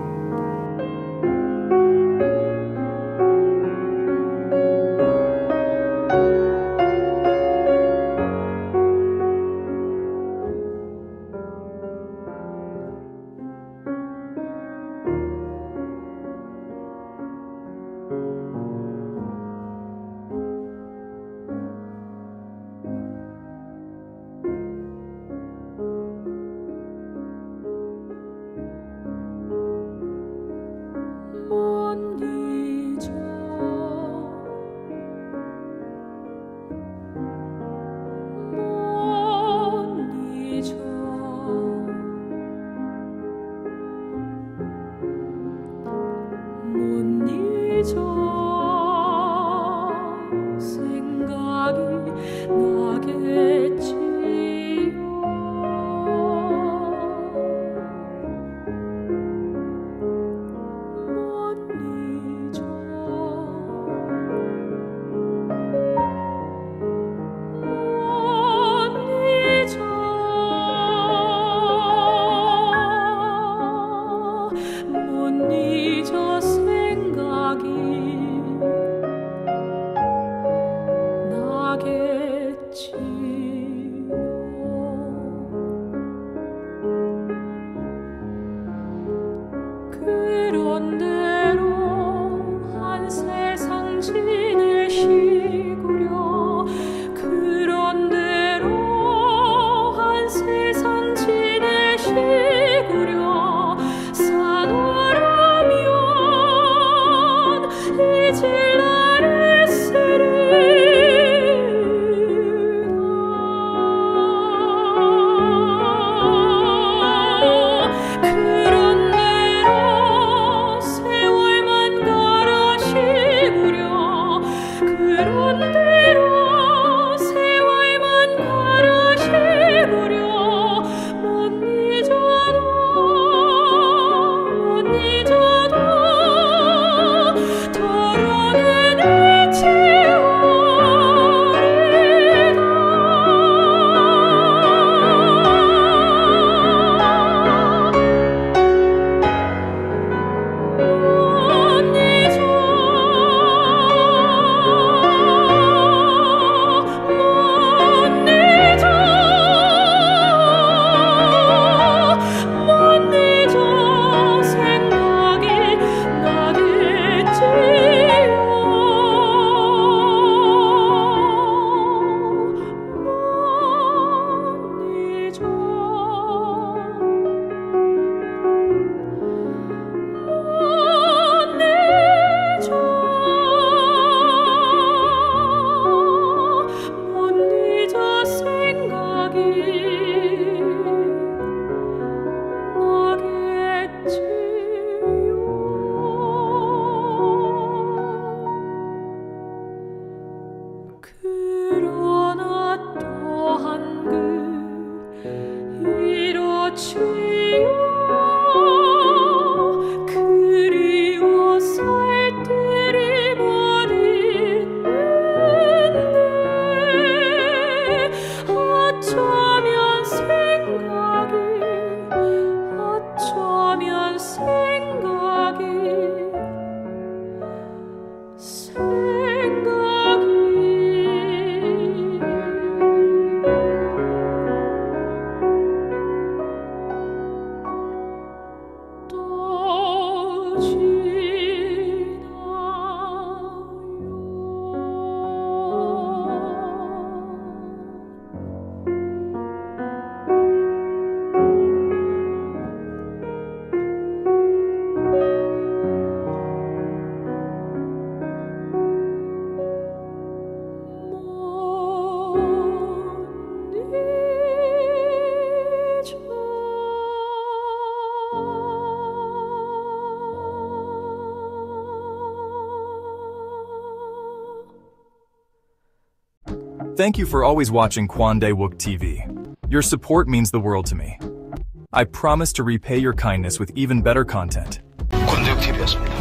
Thank you for always watching Kwande Wook TV. Your support means the world to me. I promise to repay your kindness with even better content. 권대욱 TV였습니다.